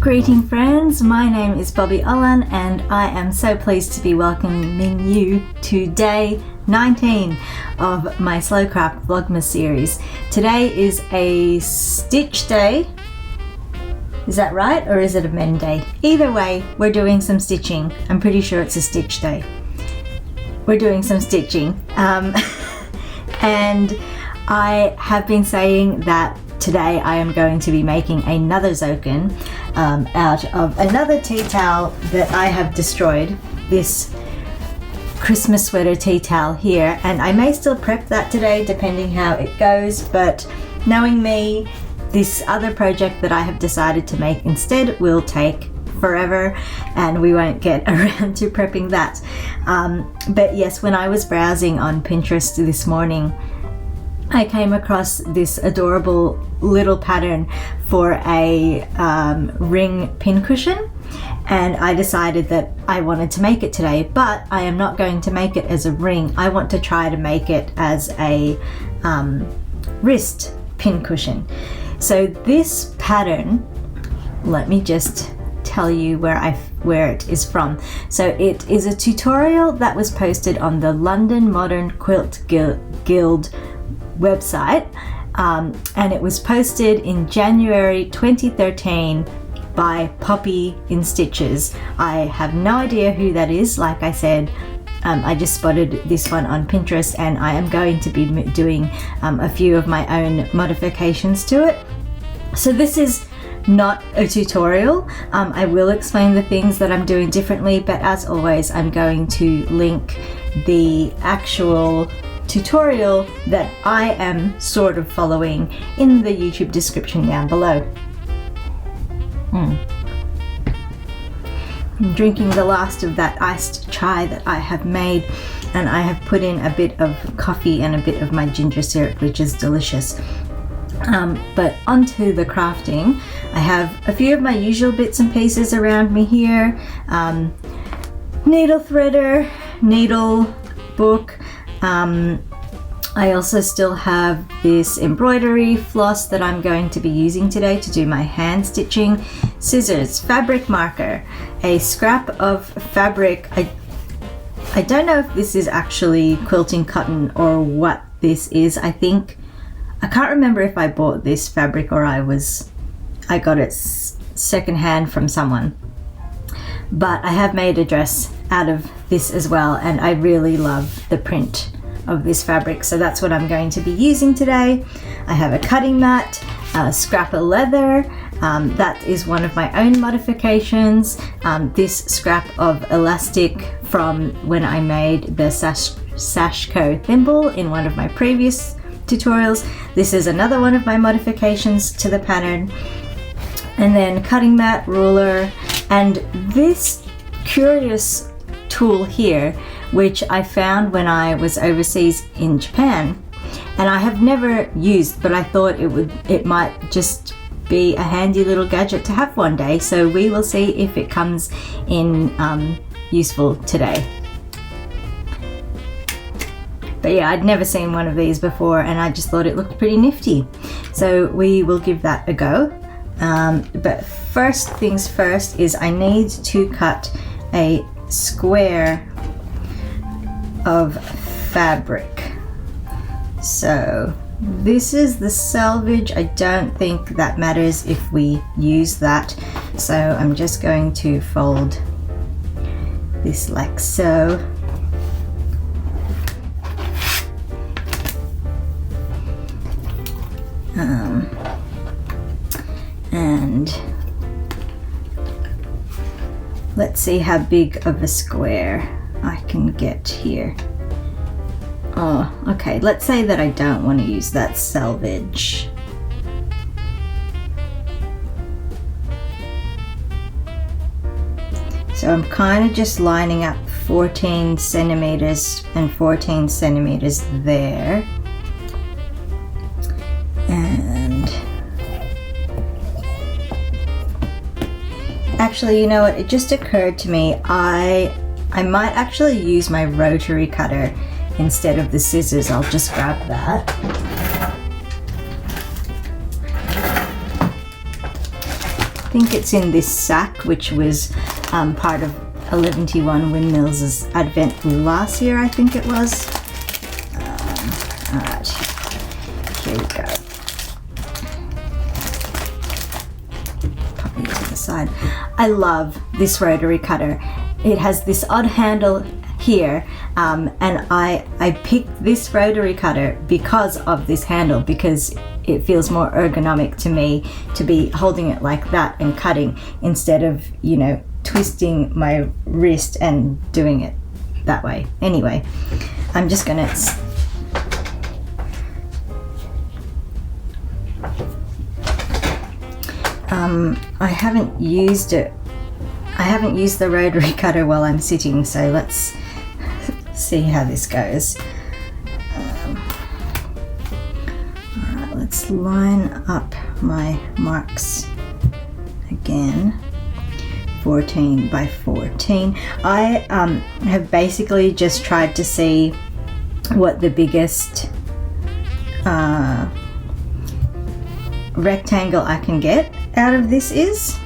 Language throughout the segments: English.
Greeting friends, my name is Bobbie Olan and I am so pleased to be welcoming you to day 19 of my Slow Craft Vlogmas series. Today is a stitch day. Is that right, or is it a mend day? Either way, we're doing some stitching. I'm pretty sure it's a stitch day. We're doing some stitching. And I have been saying that today I am going to be making another zoken out of another tea towel that I have destroyed. This Christmas sweater tea towel here, and I may still prep that today depending how it goes, but knowing me, this other project that I have decided to make instead will take forever and we won't get around to prepping that. But yes, when I was browsing on Pinterest this morning, I came across this adorable little pattern for a ring pincushion, and I decided that I wanted to make it today, but I am not going to make it as a ring. I want to try to make it as a wrist pincushion. So this pattern, let me just tell you where it is from. So it is a tutorial that was posted on the London Modern Quilt Guild website, and it was posted in January 2013 by Poppy in Stitches. I have no idea who that is. Like I said, I just spotted this one on Pinterest and I am going to be doing a few of my own modifications to it. So this is not a tutorial. I will explain the things that I'm doing differently, but as always I'm going to link the actual tutorial that I am sort of following in the YouTube description down below. I'm drinking the last of that iced chai that I have made, and I have put in a bit of coffee and a bit of my ginger syrup, which is delicious. But onto the crafting. I have a few of my usual bits and pieces around me here. Needle threader, needle book. I also still have this embroidery floss that I'm going to be using today to do my hand stitching, scissors, fabric marker, a scrap of fabric. I don't know if this is actually quilting cotton or what this is. I can't remember if I bought this fabric or I got it secondhand from someone. But I have made a dress out of this as well, and I really love the print of this fabric, so that's what I'm going to be using today. I have a cutting mat, a scrap of leather, that is one of my own modifications. This scrap of elastic from when I made the Sashko thimble in one of my previous tutorials. This is another one of my modifications to the pattern. And then cutting mat, ruler, and this curious tool here, which I found when I was overseas in Japan, and I have never used, but I thought it might just be a handy little gadget to have one day, so we will see if it comes in useful today. But yeah, I'd never seen one of these before and I just thought it looked pretty nifty, so we will give that a go. But first things first is I need to cut a square of fabric. So this is the selvage. I don't think that matters if we use that, so I'm just going to fold this like so. And let's see how big of a square I can get here. Oh, okay, let's say that I don't want to use that selvage. So I'm kind of just lining up 14 centimeters and 14 centimeters there. And actually, you know what, it just occurred to me, I might actually use my rotary cutter instead of the scissors. I'll just grab that. think it's in this sack, which was part of 1121 Windmills' advent last year, I think it was. Alright, here we go. Pop it to the side. I love this rotary cutter. It has this odd handle here, and I picked this rotary cutter because of this handle, because it feels more ergonomic to me to be holding it like that and cutting, instead of, you know, twisting my wrist and doing it that way. Anyway, I'm just gonna I haven't used it. I haven't used the rotary cutter while I'm sitting, so let's see how this goes. Alright, let's line up my marks again. 14 by 14. I have basically just tried to see what the biggest rectangle I can get out of this is.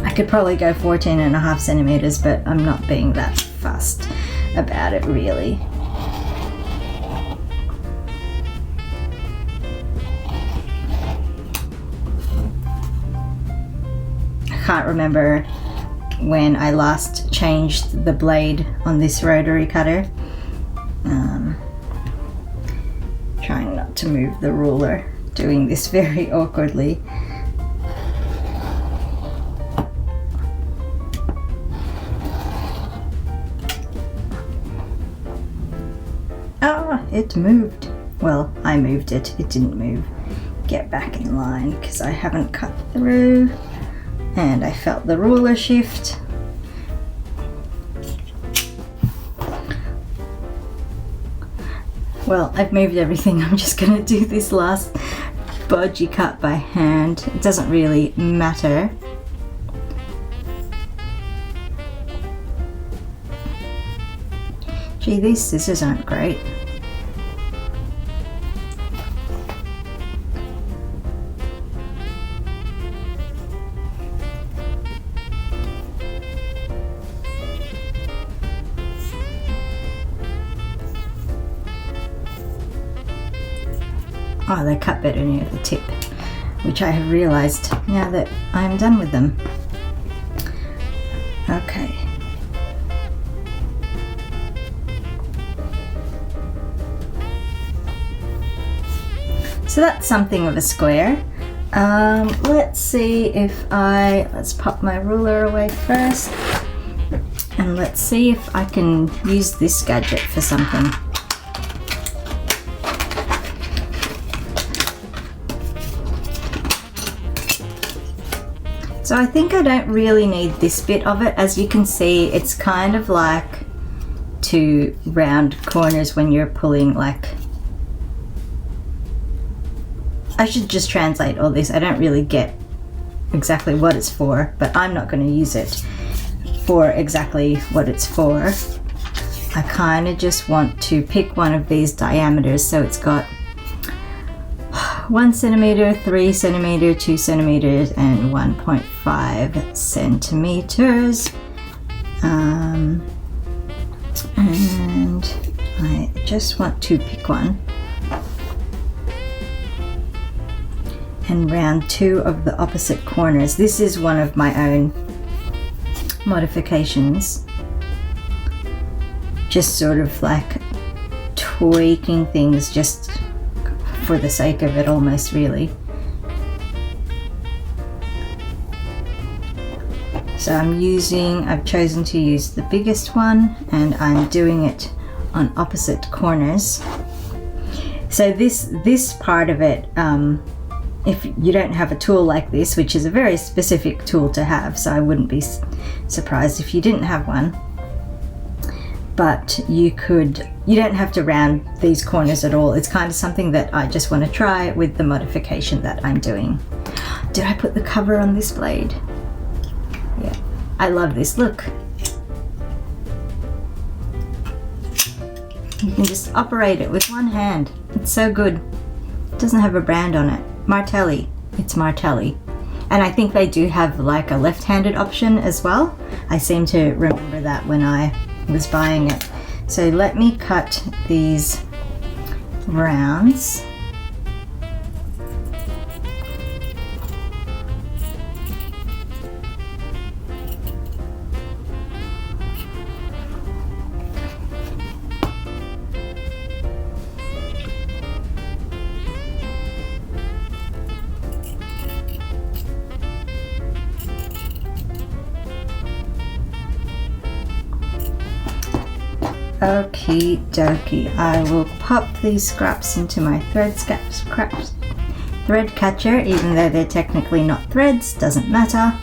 I could probably go 14.5 centimeters, but I'm not being that fussed about it really. I can't remember when I last changed the blade on this rotary cutter. Trying not to move the ruler, doing this very awkwardly. Ah, it moved. Well, I moved it. It didn't move. Get back in line because I haven't cut through. And I felt the ruler shift. Well, I've moved everything. I'm just going to do this last bodgy cut by hand. It doesn't really matter. Gee, these scissors aren't great. Oh, they cut better near the tip, which I have realized now that I'm done with them. Okay. So that's something of a square. Let's see if let's pop my ruler away first, and let's see if I can use this gadget for something. So I think I don't really need this bit of it. As you can see, it's kind of like to round corners when you're pulling, like, I should just translate all this. I don't really get exactly what it's for, but I'm not going to use it for exactly what it's for. I kind of just want to pick one of these diameters, so it's got 1 centimeter, 3 centimeter, 2 centimeters, and 1.5 centimeters. And I just want to pick one and round 2 of the opposite corners. This is one of my own modifications. Just sort of like tweaking things just for the sake of it, almost, really. So I've chosen to use the biggest one, and I'm doing it on opposite corners. So this part of it, if you don't have a tool like this, which is a very specific tool to have, so I wouldn't be surprised if you didn't have one, but you don't have to round these corners at all. It's kind of something that I just want to try with the modification that I'm doing. Did I put the cover on this blade? Yeah, I love this. Look, you can just operate it with one hand. It's so good. It doesn't have a brand on it. Martelli. It's Martelli. And I think they do have like a left-handed option as well. I seem to remember that when I was buying it. So let me cut these rounds. Okie dokie, I will pop these scraps into my thread catcher, even though they're technically not threads, doesn't matter.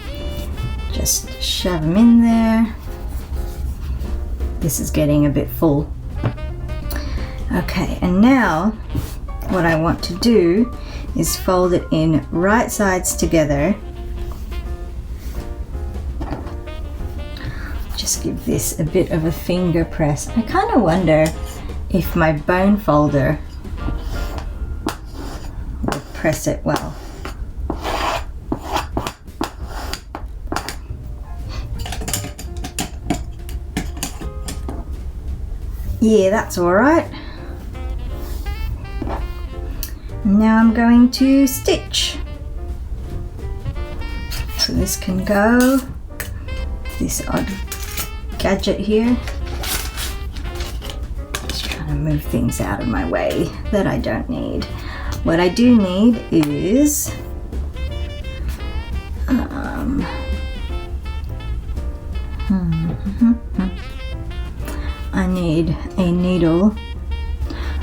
Just shove them in there. This is getting a bit full. Okay, and now what I want to do is fold it in right sides together. Just give this a bit of a finger press. I kind of wonder if my bone folder will press it well. Yeah, that's all right. Now I'm going to stitch. So this can go. This odd gadget here. Just trying to move things out of my way that I don't need. What I do need is I need a needle.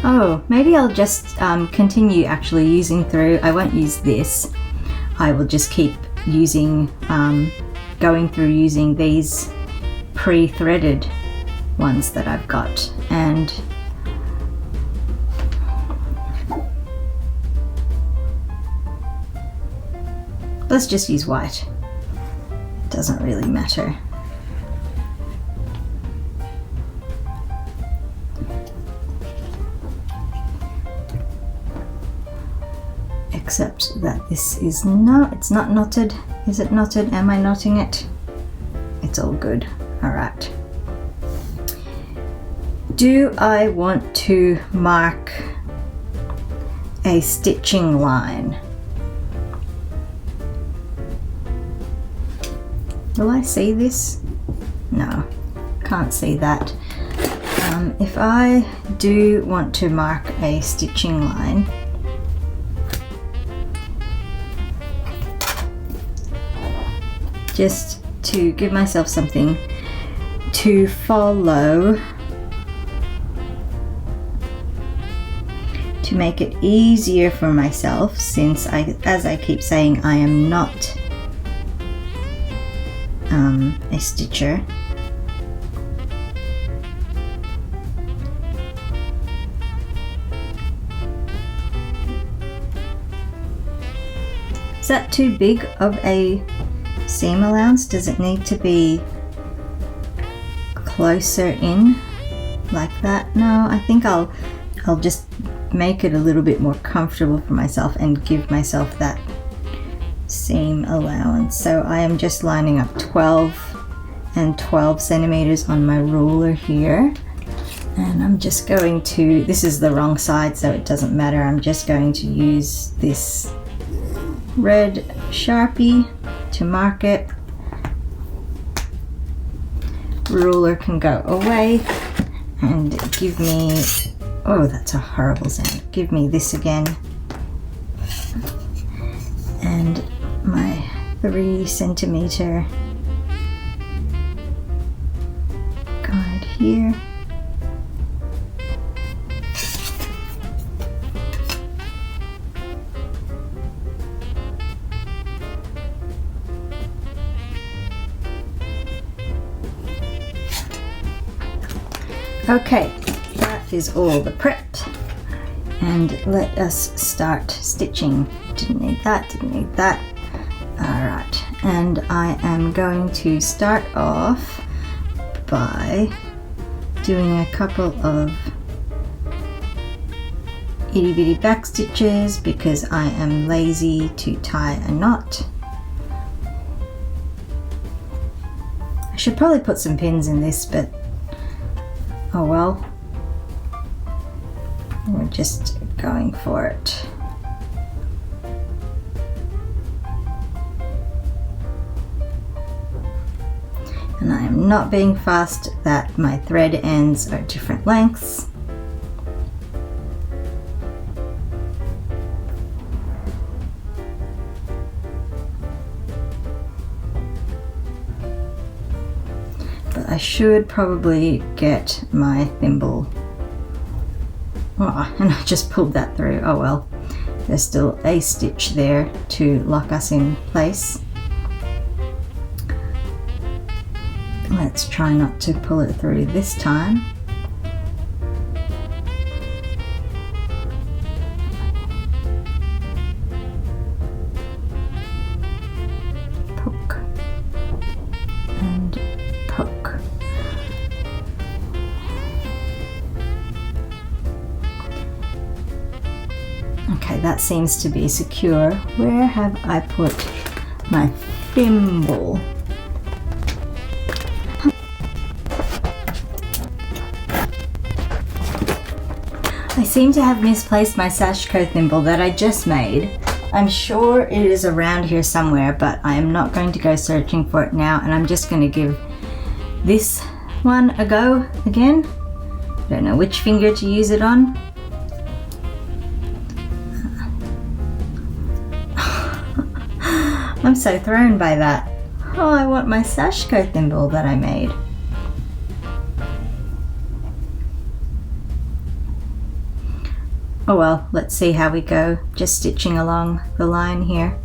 Oh, maybe I'll just continue actually using through. I won't use this. I will just keep using going through using these pre-threaded ones that I've got, and let's just use white. Doesn't really matter. Except that this is it's not knotted. Is it knotted? Am I knotting it? It's all good. All right. Do I want to mark a stitching line? Will I see this? No, can't see that. If I do want to mark a stitching line, just to give myself something to follow, to make it easier for myself, since as I keep saying, I am not a stitcher. Is that too big of a seam allowance? Does it need to be closer in like that? No, I think I'll just make it a little bit more comfortable for myself and give myself that seam allowance. So I am just lining up 12 and 12 centimeters on my ruler here, and I'm just going to, this is the wrong side so it doesn't matter, I'm just going to use this red Sharpie to mark it. Ruler can go away and give me, oh, that's a horrible sound. Give me this again. And my 3 centimeter guide here. Okay, that is all the prep, and let us start stitching. Didn't need that, didn't need that. Alright, and I am going to start off by doing a couple of itty bitty back stitches because I am lazy to tie a knot. should probably put some pins in this, but oh well. We're just going for it. And I am not being fast that my thread ends are different lengths. But I should probably get my thimble. Oh, and I just pulled that through. Oh well, there's still a stitch there to lock us in place. Let's try not to pull it through this time. Poke and poke. Okay, that seems to be secure. Where have I put my thimble? I seem to have misplaced my Sashiko thimble that I just made. I'm sure it is around here somewhere, but I am not going to go searching for it now, and I'm just going to give this one a go again. I don't know which finger to use it on. I'm so thrown by that. Oh, I want my Sashiko thimble that I made. Oh well, let's see how we go. Just stitching along the line here.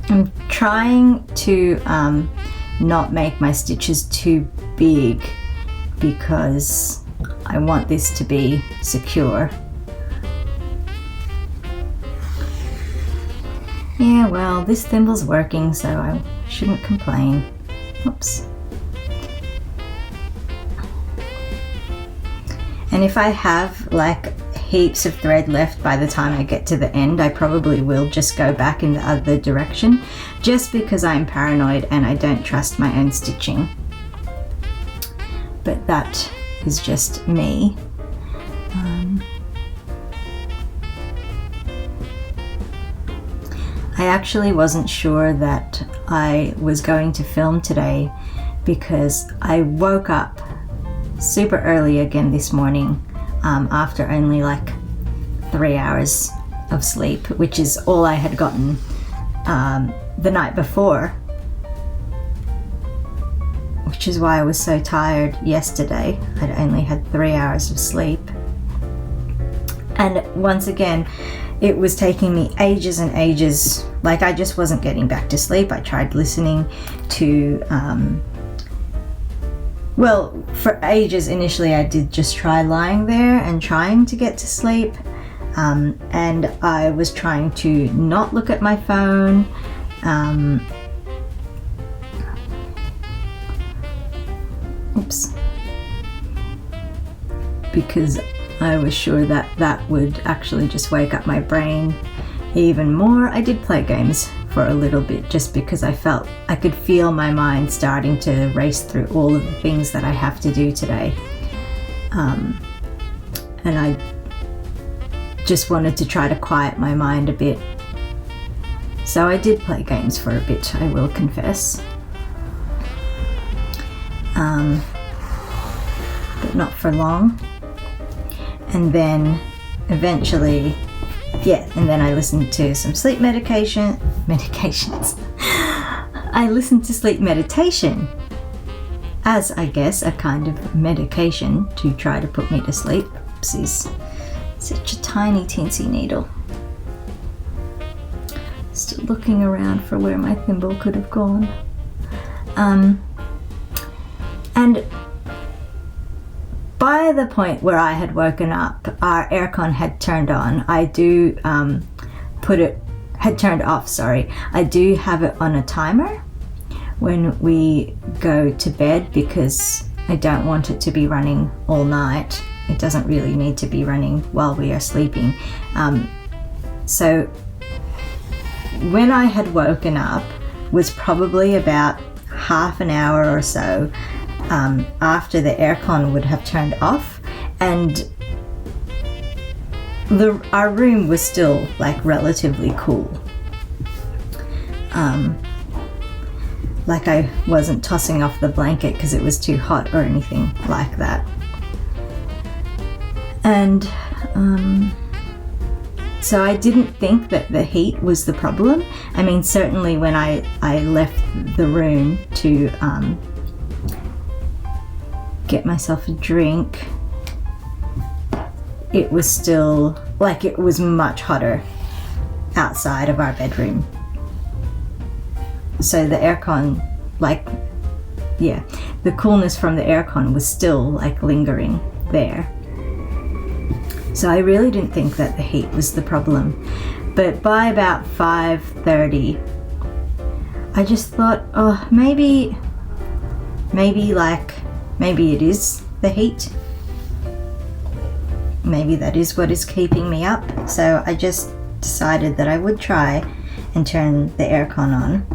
I'm trying to not make my stitches too big because I want this to be secure. Yeah, well, this thimble's working, so I shouldn't complain. Oops. And if I have like heaps of thread left by the time I get to the end, I probably will just go back in the other direction, just because I'm paranoid and I don't trust my own stitching. But that is just me. I actually wasn't sure that I was going to film today because I woke up super early again this morning after only like 3 hours of sleep, which is all I had gotten the night before, which is why I was so tired yesterday. I'd only had 3 hours of sleep, and once again it was taking me ages and ages. Like, I just wasn't getting back to sleep. I tried listening to well, for ages initially I did just try lying there and trying to get to sleep, and I was trying to not look at my phone, oops, because I was sure that that would actually just wake up my brain even more. I did play games for a little bit just because I felt I could feel my mind starting to race through all of the things that I have to do today, and I just wanted to try to quiet my mind a bit. So I did play games for a bit, I will confess, but not for long. And then eventually, yeah, and then I listened to some sleep medications. I listened to sleep meditation as, I guess, a kind of medication to try to put me to sleep. Oopsies. Such a tiny teensy needle. Still looking around for where my thimble could have gone. And by the point where I had woken up, our aircon had turned on. I do had turned off, sorry. I do have it on a timer when we go to bed because I don't want it to be running all night. It doesn't really need to be running while we are sleeping. So when I had woken up was probably about half an hour or so after the aircon would have turned off, and our room was still like relatively cool. Like I wasn't tossing off the blanket because it was too hot or anything like that. And so I didn't think that the heat was the problem. I mean, certainly when I left the room to get myself a drink, it was still, like, it was much hotter outside of our bedroom. So the aircon, like, yeah, the coolness from the aircon was still like lingering there. So I really didn't think that the heat was the problem. But by about 5:30, I just thought, oh, maybe it is the heat. Maybe that is what is keeping me up. So I just decided that I would try and turn the aircon on.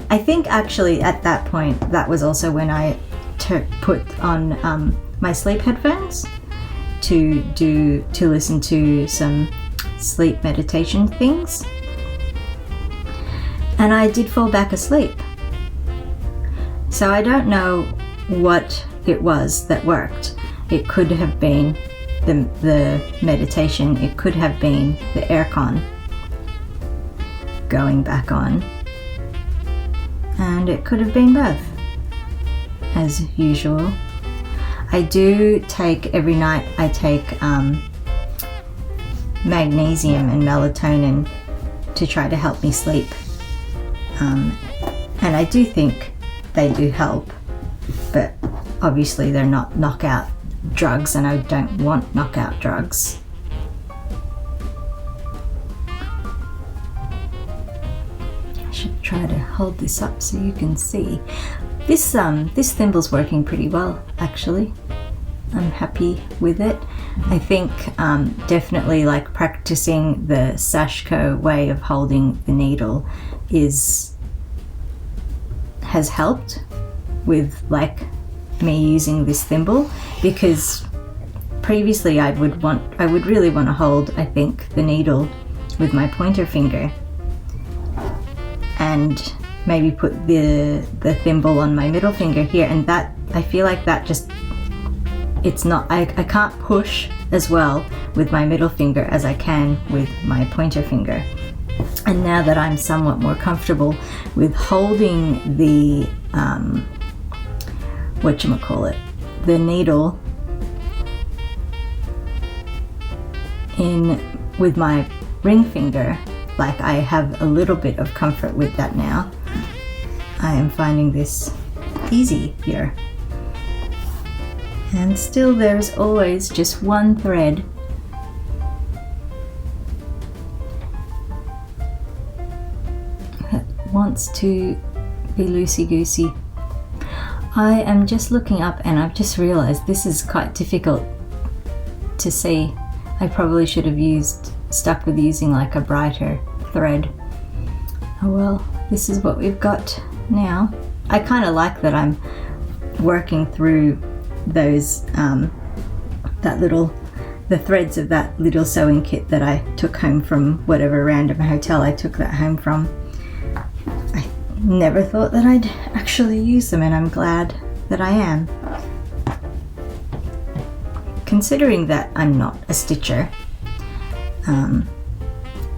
I think actually at that point, that was also when I put on my sleep headphones to listen to some sleep meditation things. And I did fall back asleep. So I don't know what it was that worked. It could have been the meditation, it could have been the aircon going back on, and it could have been both, as usual. I do take, every night I take magnesium and melatonin to try to help me sleep, and I do think they do help, but obviously they're not knockout drugs, and I don't want knockout drugs. I should try to hold this up so you can see. This thimble's working pretty well, actually. I'm happy with it. I think definitely like practicing the Sashko way of holding the needle has helped with like me using this thimble, because previously I would really want to hold, I think, the needle with my pointer finger and maybe put the thimble on my middle finger here, and that, I feel like that just, it's not, I can't push as well with my middle finger as I can with my pointer finger. And now that I'm somewhat more comfortable with holding the the needle in with my ring finger, like I have a little bit of comfort with that now. I am finding this easy here. And still there's always just one thread that wants to be loosey-goosey. I am just looking up and I've just realized this is quite difficult to see. I probably should have stuck with using like a brighter thread. Oh well, this is what we've got now. I kind of like that I'm working through those the threads of that little sewing kit that I took home from whatever random hotel I took that home from. I never thought that I'd actually use them, and I'm glad that I am. Considering that I'm not a stitcher,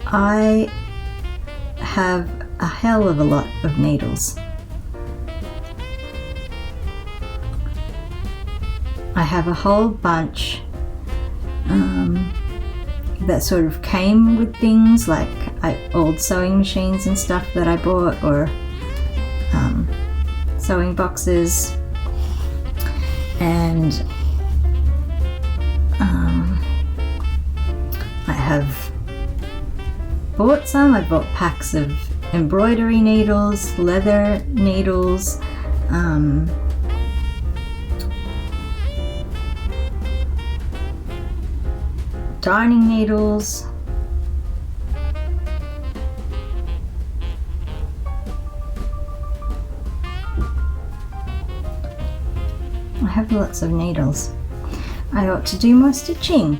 I have a hell of a lot of needles. I have a whole bunch that sort of came with things like old sewing machines and stuff that I bought, or sewing boxes, and I have bought some. I bought packs of embroidery needles, leather needles, darning needles, I have lots of needles. I ought to do more stitching,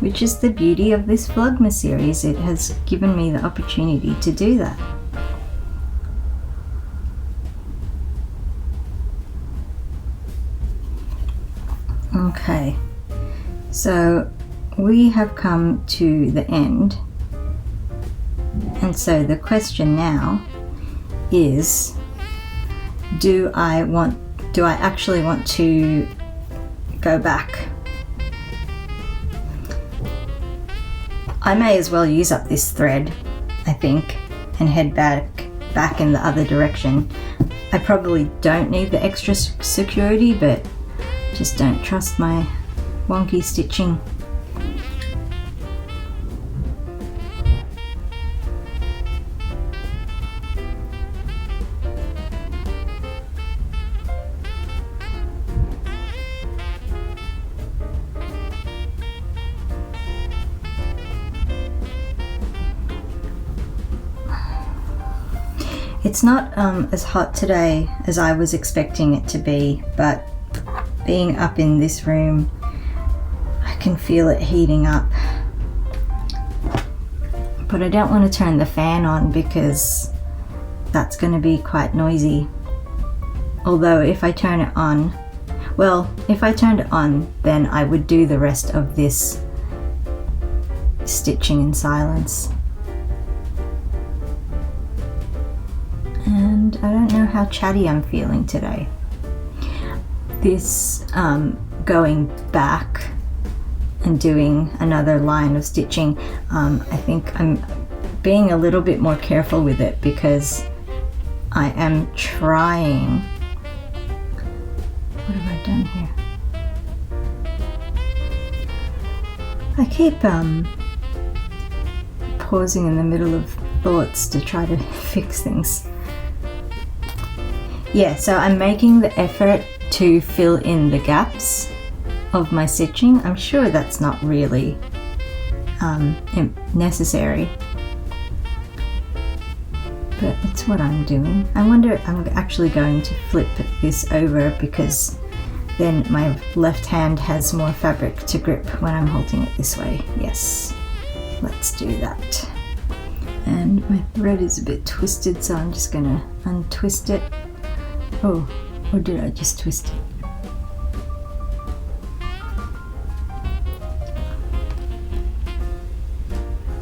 which is the beauty of this Vlogmas series. It has given me the opportunity to do that. Okay, so we have come to the end, and so the question now is, do I actually want to go back? I may as well use up this thread, I think, and head back in the other direction. I probably don't need the extra security, but just don't trust my wonky stitching. It's not as hot today as I was expecting it to be, but being up in this room, I can feel it heating up. But I don't want to turn the fan on because that's going to be quite noisy. Although if I turn it on, well, if I turned it on, then I would do the rest of this stitching in silence. And I don't know how chatty I'm feeling today. This going back and doing another line of stitching, I think I'm being a little bit more careful with it because I am trying. What have I done here? I keep pausing in the middle of thoughts to try to fix things. Yeah, so I'm making the effort to fill in the gaps of my stitching. I'm sure that's not really necessary, but it's what I'm doing. I wonder if I'm actually going to flip this over because then my left hand has more fabric to grip when I'm holding it this way. Yes, let's do that. And my thread is a bit twisted, so I'm just gonna untwist it. Oh, or did I just twist it?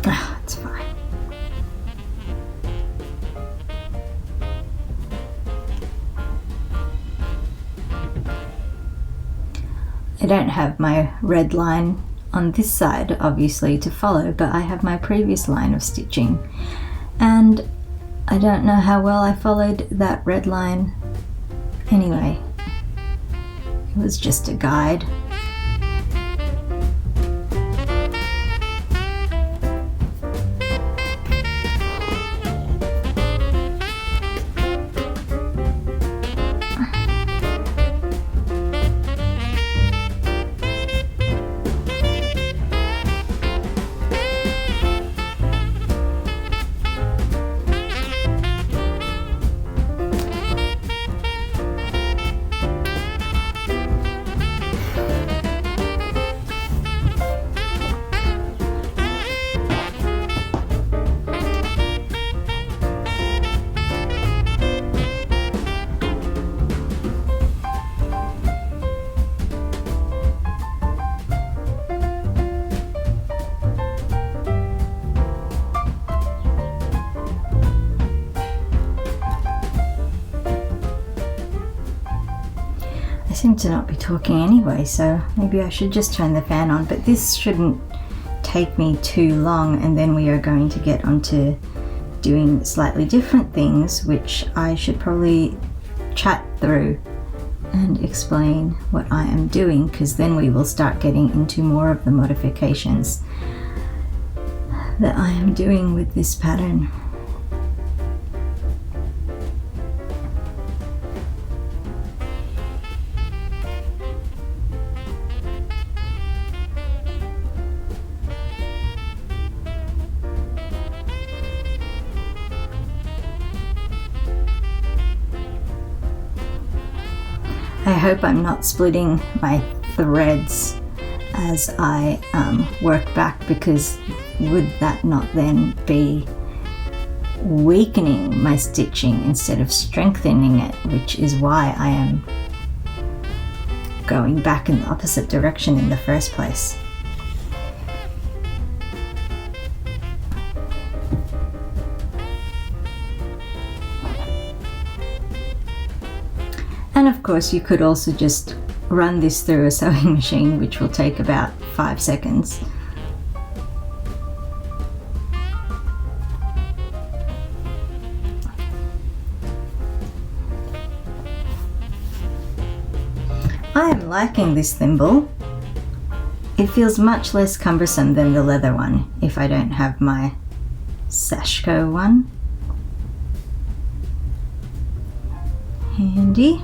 Ah, it's fine. I don't have my red line on this side, obviously, to follow, but I have my previous line of stitching. And I don't know how well I followed that red line. Anyway, it was just a guide. I seem to not be talking anyway, so maybe I should just turn the fan on, but this shouldn't take me too long, and then we are going to get onto doing slightly different things, which I should probably chat through and explain what I am doing, because then we will start getting into more of the modifications that I am doing with this pattern. I hope I'm not splitting my threads as I work back, because would that not then be weakening my stitching instead of strengthening it, which is why I am going back in the opposite direction in the first place. And of course you could also just run this through a sewing machine, which will take about 5 seconds. I am liking this thimble. It feels much less cumbersome than the leather one if I don't have my Sashko one. Handy.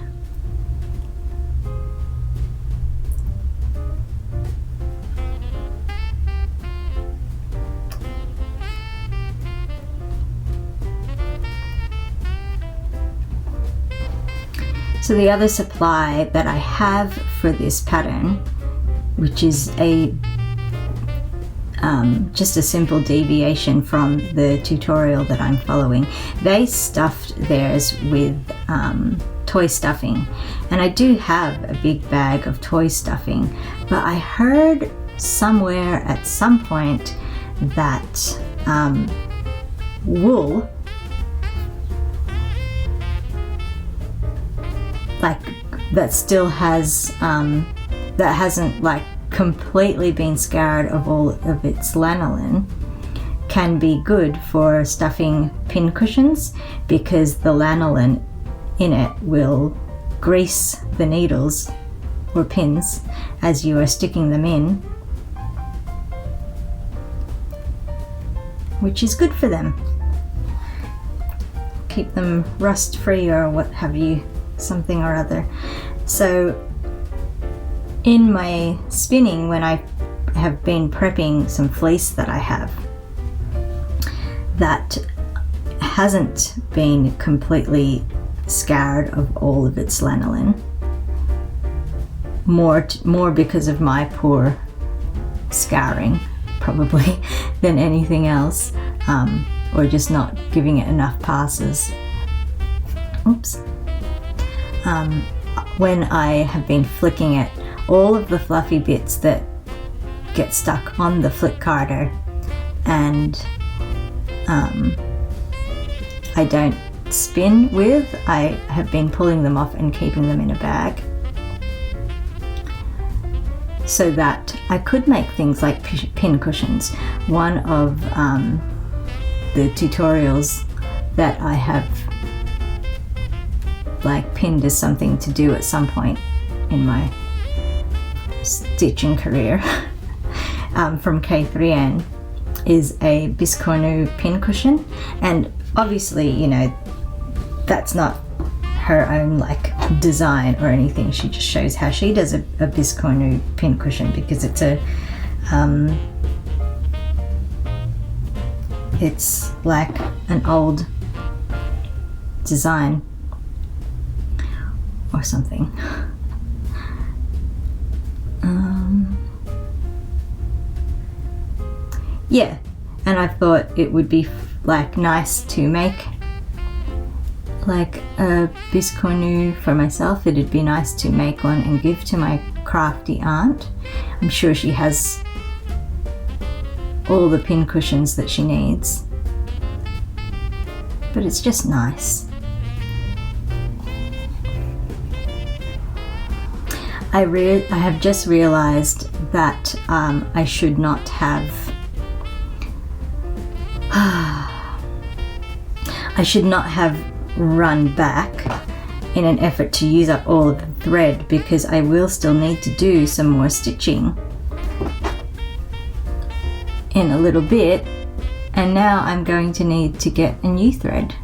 So the other supply that I have for this pattern, which is a just a simple deviation from the tutorial that I'm following, they stuffed theirs with toy stuffing, and I do have a big bag of toy stuffing, but I heard somewhere at some point that wool, like that still has that hasn't like completely been scoured of all of its lanolin, can be good for stuffing pin cushions, because the lanolin in it will grease the needles or pins as you are sticking them in, which is good for them. Keep them rust free or what have you, something or other. So in my spinning, when I have been prepping some fleece that I have that hasn't been completely scoured of all of its lanolin, more because of my poor scouring probably than anything else, or just not giving it enough passes. Oops. When I have been flicking it, all of the fluffy bits that get stuck on the flick carder and I don't spin with, I have been pulling them off and keeping them in a bag so that I could make things like pin cushions. One of the tutorials that I have like pinned as something to do at some point in my stitching career from K3N is a Biscornu pin cushion, and obviously, you know, that's not her own like design or anything. She just shows how she does a Biscornu pin cushion, because it's a it's like an old design or something. Yeah, and I thought it would be like nice to make like a Biscornu for myself. It'd be nice to make one and give to my crafty aunt. I'm sure she has all the pin cushions that she needs, but it's just nice. I have just realized that I should not have I should not have run back in an effort to use up all of the thread, because I will still need to do some more stitching in a little bit, and now I'm going to need to get a new thread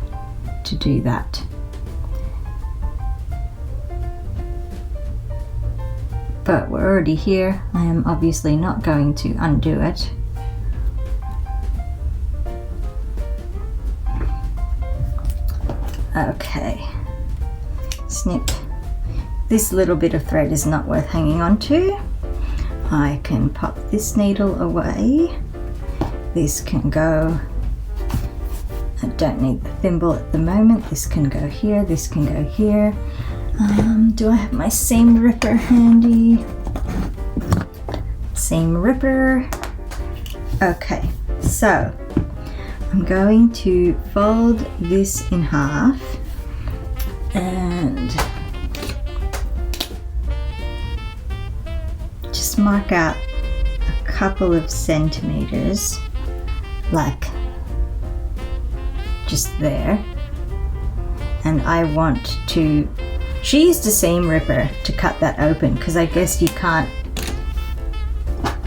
to do that. But we're already here. I am obviously not going to undo it. Okay, snip, this little bit of thread is not worth hanging on to. I can pop this needle away. This can go, I don't need the thimble at the moment. This can go here, this can go here. Do I have my seam ripper handy? Seam ripper. Okay, so I'm going to fold this in half and just mark out a couple of centimeters, like just there. And I want to, she used a seam ripper to cut that open, because I guess you can't,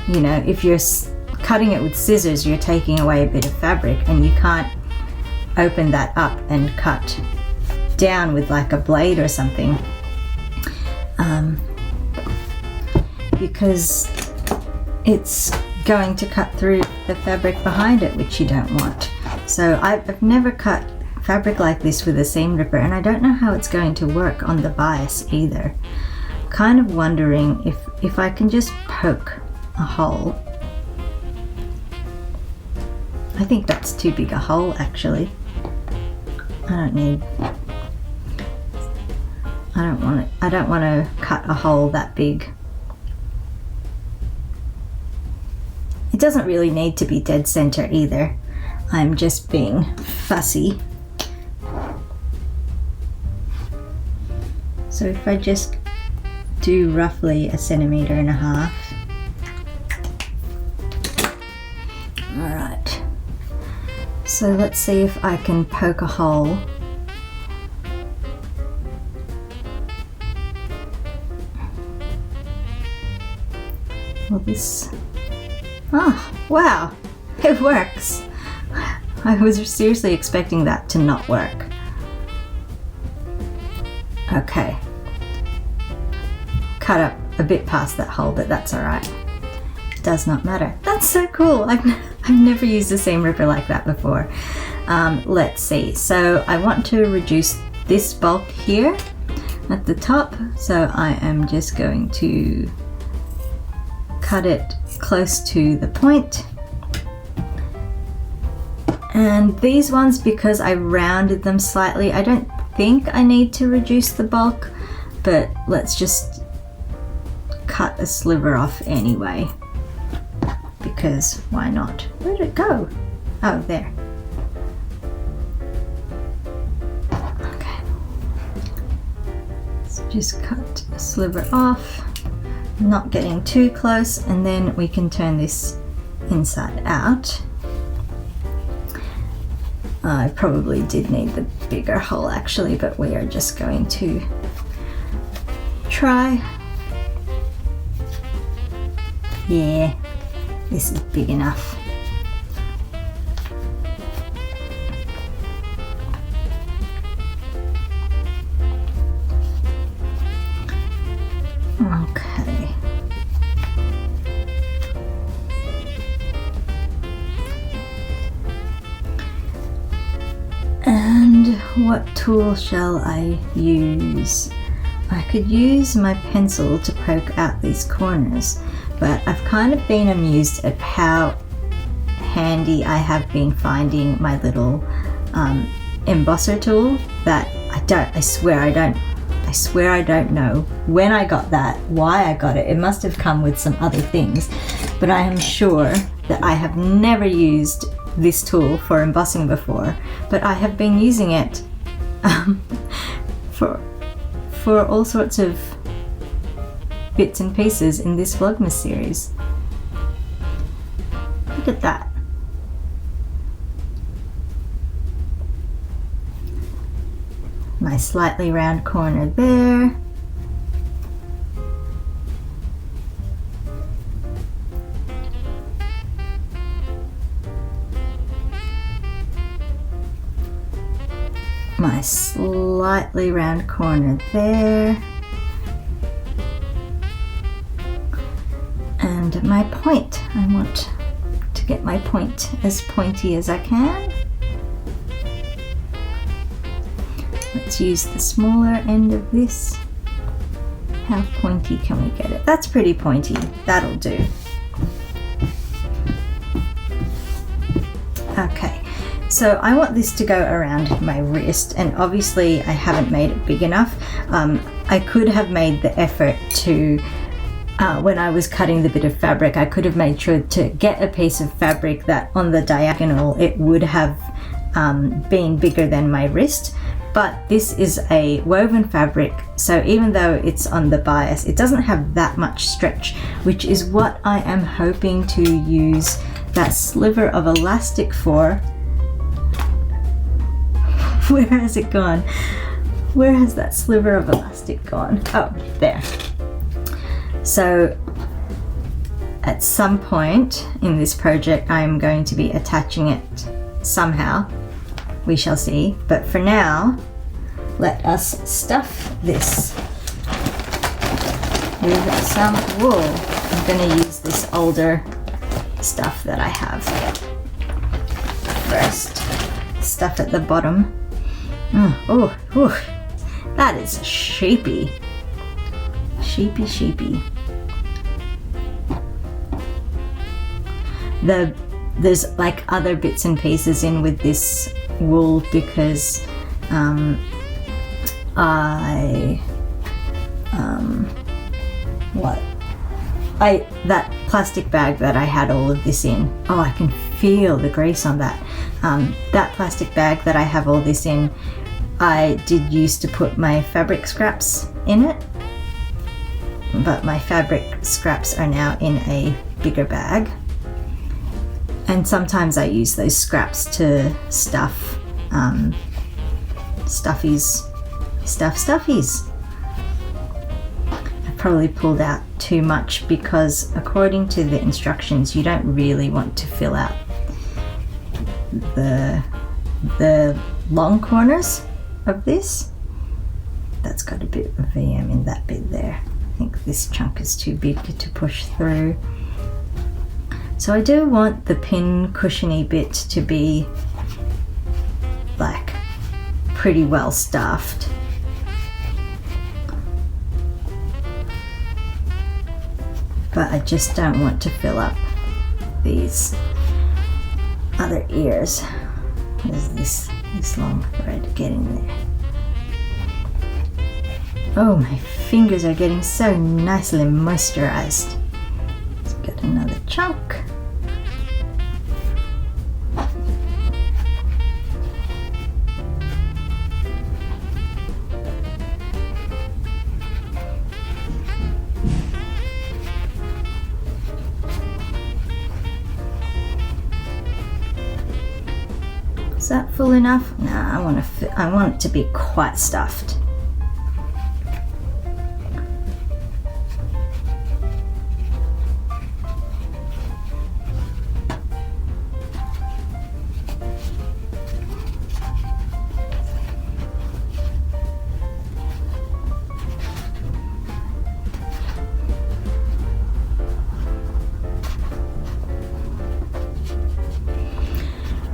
you know, if you're cutting it with scissors, you're taking away a bit of fabric, and you can't open that up and cut down with like a blade or something, because it's going to cut through the fabric behind it, which you don't want. So I've never cut fabric like this with a seam ripper, and I don't know how it's going to work on the bias either. I'm kind of wondering if I can just poke a hole. I think that's too big a hole actually. I don't want to cut a hole that big. It doesn't really need to be dead center either. I'm just being fussy. So if I just do roughly 1.5 centimeters. Alright. So let's see if I can poke a hole. Well, this... Oh, wow! It works! I was seriously expecting that to not work. Okay. Cut up a bit past that hole, but that's alright. It does not matter. That's so cool! I've never used a seam ripper like that before. Let's see. So I want to reduce this bulk here at the top, so I am just going to cut it close to the point. And these ones, because I rounded them slightly, I don't think I need to reduce the bulk, but let's just cut a sliver off anyway, because why not? Where did it go? Oh, there. Okay. So just cut a sliver off, not getting too close, and then we can turn this inside out. I probably did need the bigger hole actually, but we are just going to try. Yeah, this is big enough. Okay. And what tool shall I use? I could use my pencil to poke out these corners, but I've kind of been amused at how handy I have been finding my little embosser tool that I swear I don't know when I got that, why I got it. It must have come with some other things, but I am sure that I have never used this tool for embossing before, but I have been using it for all sorts of bits and pieces in this Vlogmas series. Look at that. My slightly round corner there. My slightly round corner there. And my point. I want to get my point as pointy as I can. Let's use the smaller end of this. How pointy can we get it? That's pretty pointy. That'll do. Okay, so I want this to go around my wrist, and obviously I haven't made it big enough. I could have made the effort to, when I was cutting the bit of fabric, I could have made sure to get a piece of fabric that on the diagonal it would have been bigger than my wrist. But this is a woven fabric, so even though it's on the bias, it doesn't have that much stretch, which is what I am hoping to use that sliver of elastic for. Where has it gone? Where has that sliver of elastic gone? Oh, there. So at some point in this project, I'm going to be attaching it somehow. We shall see. But for now, let us stuff this with some wool. I'm going to use this older stuff that I have. First, stuff at the bottom. Oh, that is sheepy. Sheepy. There's like other bits and pieces in with this wool because that plastic bag that I had all of this in, oh, I can feel the grease on that. That plastic bag that I have all this in, I did used to put my fabric scraps in it, but my fabric scraps are now in a bigger bag, and sometimes I use those scraps to stuff stuffies. I probably pulled out too much because according to the instructions you don't really want to fill out the long corners of this. That's got a bit of VM in that bit there. I think this chunk is too big to push through. So I do want the pin cushiony bit to be like pretty well stuffed. But I just don't want to fill up these other ears. There's this long thread getting there. Oh, my fingers are getting so nicely moisturized. Let's get another chunk. Is that full enough? Nah, I want it to be quite stuffed.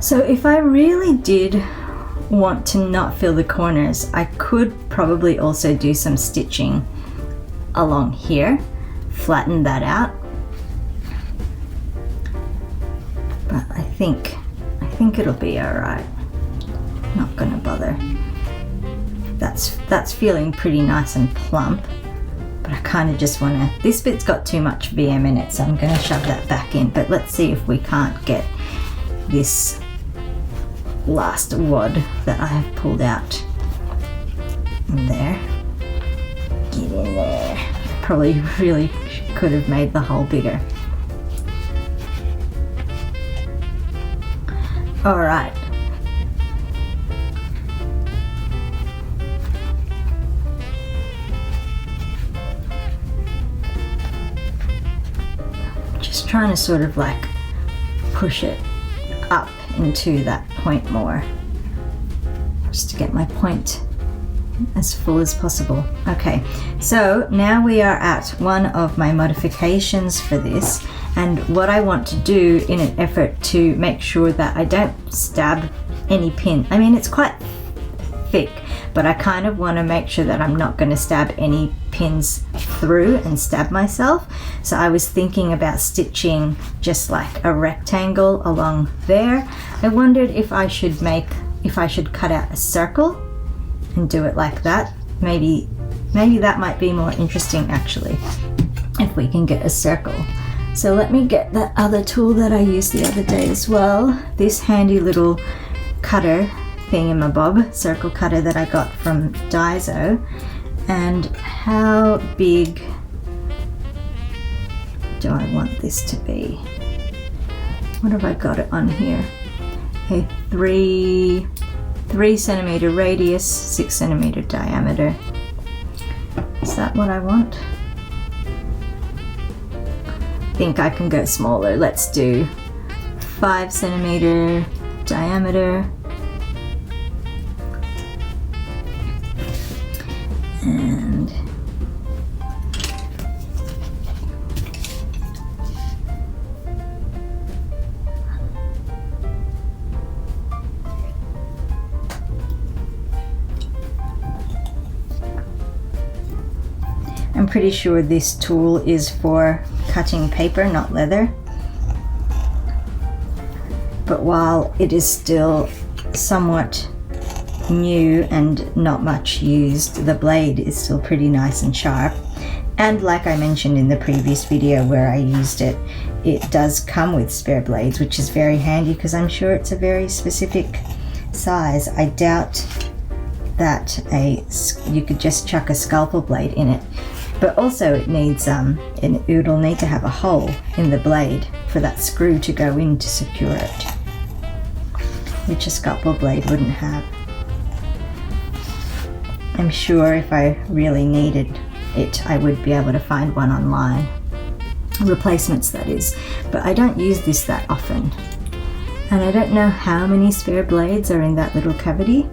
So if I really did want to not fill the corners, I could probably also do some stitching along here, flatten that out. But I think it'll be all right. Not gonna bother. That's feeling pretty nice and plump, but I kind of just wanna, this bit's got too much VM in it, so I'm gonna shove that back in. But let's see if we can't get this last wad that I have pulled out in there. Get in there. Probably really could have made the hole bigger. All right. Just trying to sort of like push it up into that point more, just to get my point as full as possible. Okay, so now we are at one of my modifications for this, and what I want to do in an effort to make sure that I don't stab any pin, I mean it's quite thick, but I kind of want to make sure that I'm not going to stab any pins through and stab myself. So I was thinking about stitching just like a rectangle along there. I wondered if I should cut out a circle and do it like that. Maybe that might be more interesting actually, if we can get a circle. So let me get that other tool that I used the other day as well. This handy little cutter thingamabob, circle cutter that I got from Daiso. And how big do I want this to be? What have I got it on here? A 3 centimeter radius, 6 centimeter diameter. Is that what I want? I think I can go smaller. Let's do 5 centimeter diameter. And I'm pretty sure this tool is for cutting paper, not leather. But while it is still somewhat new and not much used, the blade is still pretty nice and sharp. And like I mentioned in the previous video where I used it, it does come with spare blades, which is very handy because I'm sure it's a very specific size. I doubt that you could just chuck a scalpel blade in it, but also it needs it'll need to have a hole in the blade for that screw to go in to secure it, which a scalpel blade wouldn't have. I'm sure if I really needed it, I would be able to find one online. Replacements, that is. But I don't use this that often. And I don't know how many spare blades are in that little cavity,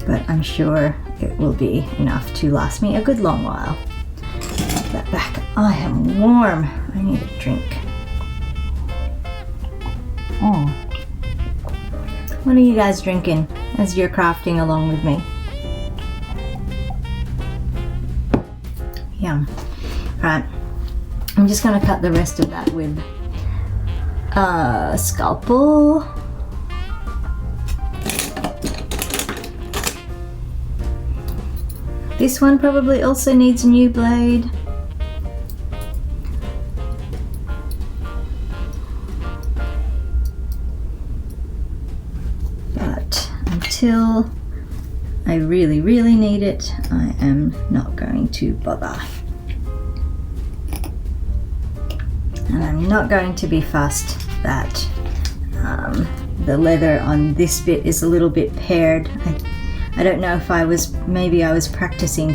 but I'm sure it will be enough to last me a good long while. Put that back. I am warm. I need a drink. Oh. What are you guys drinking as you're crafting along with me? Yum. Right, I'm just going to cut the rest of that with a scalpel. This one probably also needs a new blade. But until I really, really need it, I am not going to bother. And I'm not going to be fussed that the leather on this bit is a little bit paired. I don't know if maybe I was practicing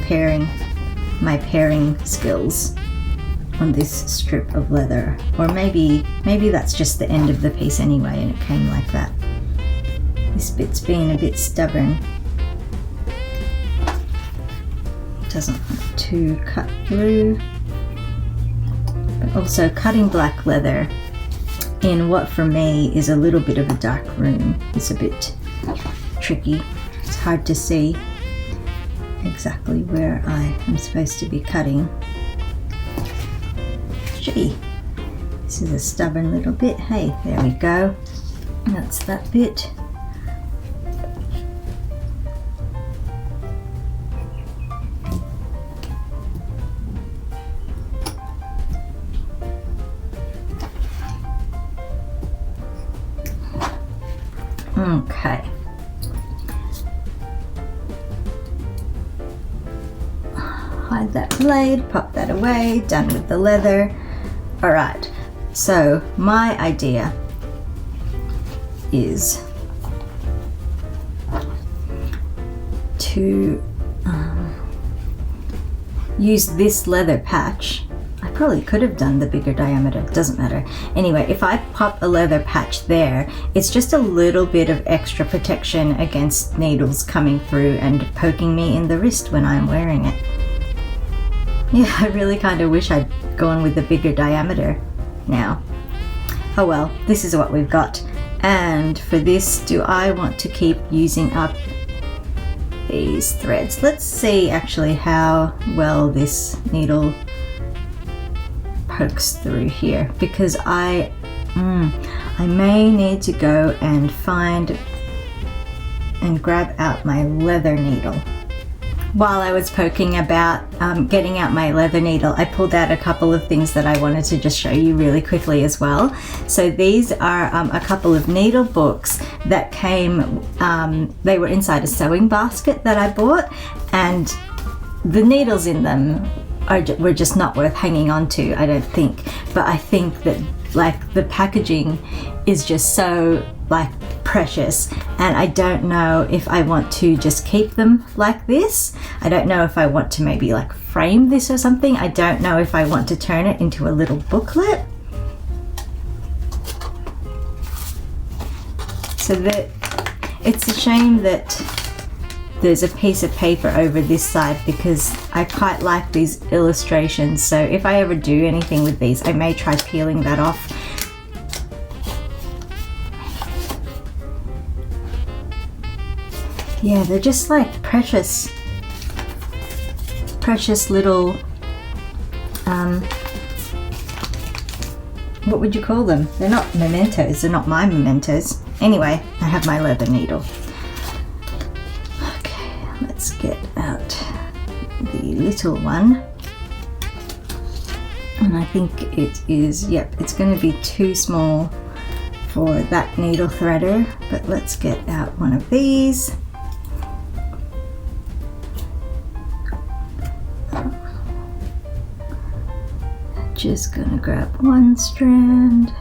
my pairing skills on this strip of leather. Or maybe that's just the end of the piece anyway and it came like that. This bit's being a bit stubborn. Doesn't want to cut through. But also cutting black leather in what for me is a little bit of a dark room is a bit tricky. It's hard to see exactly where I am supposed to be cutting. Gee, this is a stubborn little bit. Hey, there we go. That's that bit. Okay. Hide that blade, pop that away, done with the leather. Alright, so my idea is to use this leather patch. I probably could have done the bigger diameter, doesn't matter. Anyway, if I pop a leather patch there, it's just a little bit of extra protection against needles coming through and poking me in the wrist when I'm wearing it. Yeah, I really kind of wish I'd gone with the bigger diameter now. Oh well, this is what we've got. And for this, do I want to keep using up these threads. Let's see actually how well this needle pokes through here, because I may need to go and find and grab out my leather needle. While I was poking about getting out my leather needle, I pulled out a couple of things that I wanted to just show you really quickly as well. So these are a couple of needle books that came, they were inside a sewing basket that I bought, and the needles in them were just not worth hanging on to, I don't think. But I think that like the packaging is just so like precious, and I don't know if I want to just keep them like this. I don't know if I want to maybe like frame this or something. I don't know if I want to turn it into a little booklet. So that it's a shame that there's a piece of paper over this side, because I quite like these illustrations. So if I ever do anything with these, I may try peeling that off. Yeah, they're just like precious little, what would you call them? They're not mementos, they're not my mementos. Anyway, I have my leather needle. Okay, let's get out the little one. And I think it is, yep, it's going to be too small for that needle threader, but let's get out one of these. Just gonna grab one strand.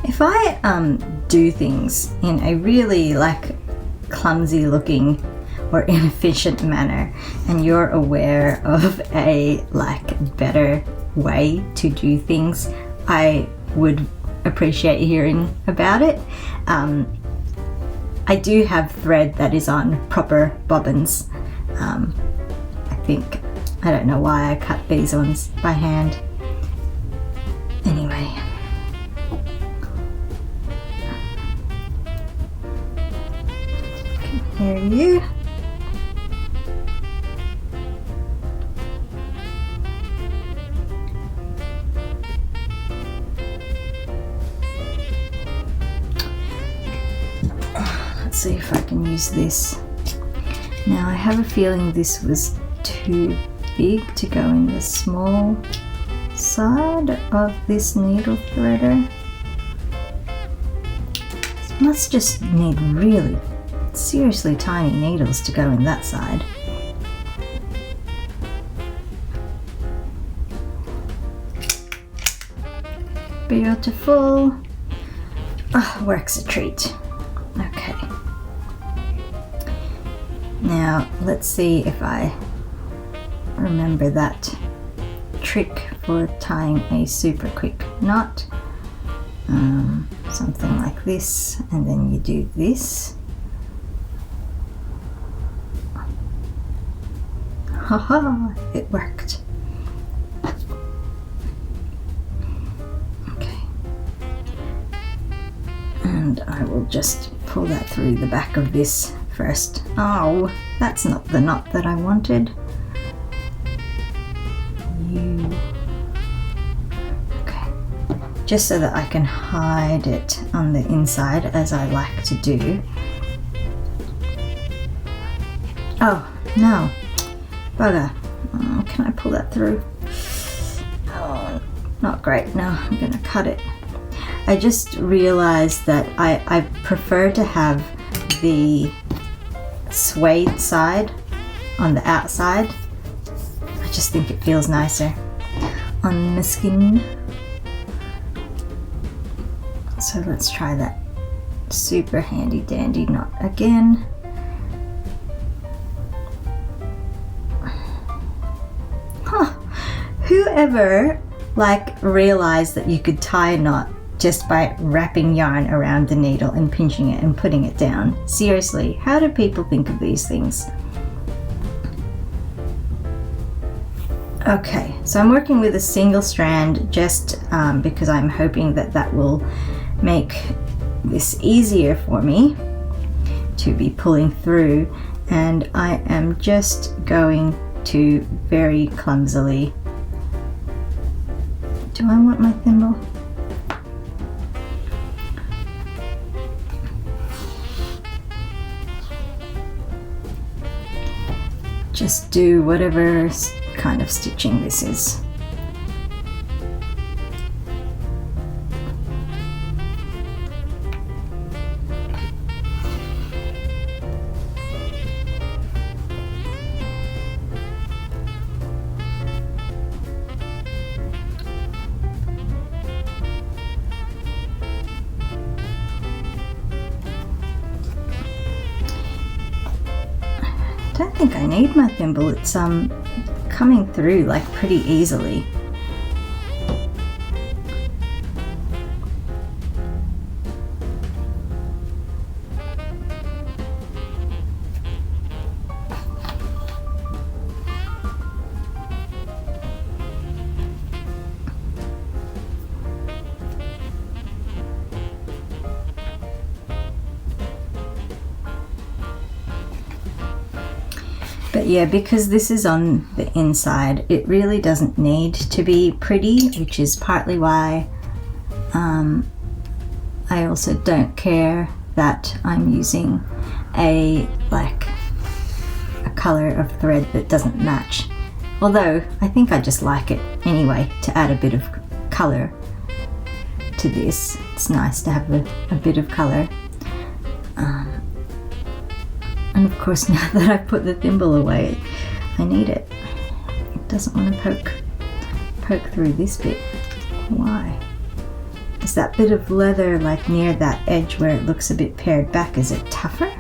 If I do things in a really like clumsy looking or inefficient manner, and you're aware of a like better way to do things, I would appreciate hearing about it. I do have thread that is on proper bobbins. I think, I don't know why I cut these ones by hand. Anyway. Here you. See if I can use this. Now I have a feeling this was too big to go in the small side of this needle threader. This must just need really seriously tiny needles to go in that side. Beautiful. Oh, works a treat. Okay. Now let's see if I remember that trick for tying a super quick knot. Something like this, and then you do this. Haha, it worked. Okay. And I will just pull that through the back of this first. Oh, that's not the knot that I wanted. Okay, just so that I can hide it on the inside as I like to do. Oh, no. Bugger. Oh, can I pull that through? Oh, not great. No, I'm gonna cut it. I just realized that I prefer to have the suede side on the outside. I just think it feels nicer on the skin. So let's try that super handy dandy knot again. Huh, whoever like realized that you could tie a knot just by wrapping yarn around the needle and pinching it and putting it down? Seriously, how do people think of these things? Okay, so I'm working with a single strand just because I'm hoping that that will make this easier for me to be pulling through, and I am just going to very clumsily. Do I want my thimble? Just do whatever kind of stitching this is. I don't think I need my thimble. It's coming through like pretty easily. But yeah, because this is on the inside, it really doesn't need to be pretty, which is partly why I also don't care that I'm using a color of thread that doesn't match. Although I think I just like it anyway to add a bit of color to this. It's nice to have a bit of color. And of course, now that I've put the thimble away, I need it. It doesn't want to poke through this bit. Why? Is that bit of leather like near that edge where it looks a bit pared back, is it tougher?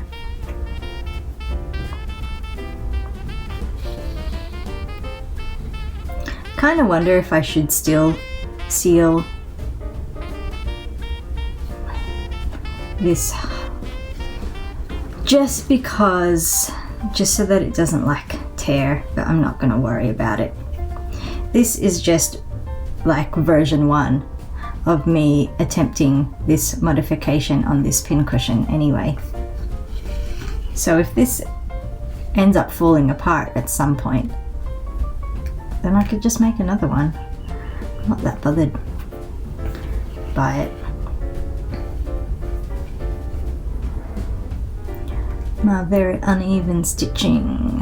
Kind of wonder if I should still seal this just so that it doesn't like tear, but I'm not going to worry about it. This is just like version 1 of me attempting this modification on this pincushion anyway. So if this ends up falling apart at some point, then I could just make another one. I'm not that bothered by it. My very uneven stitching.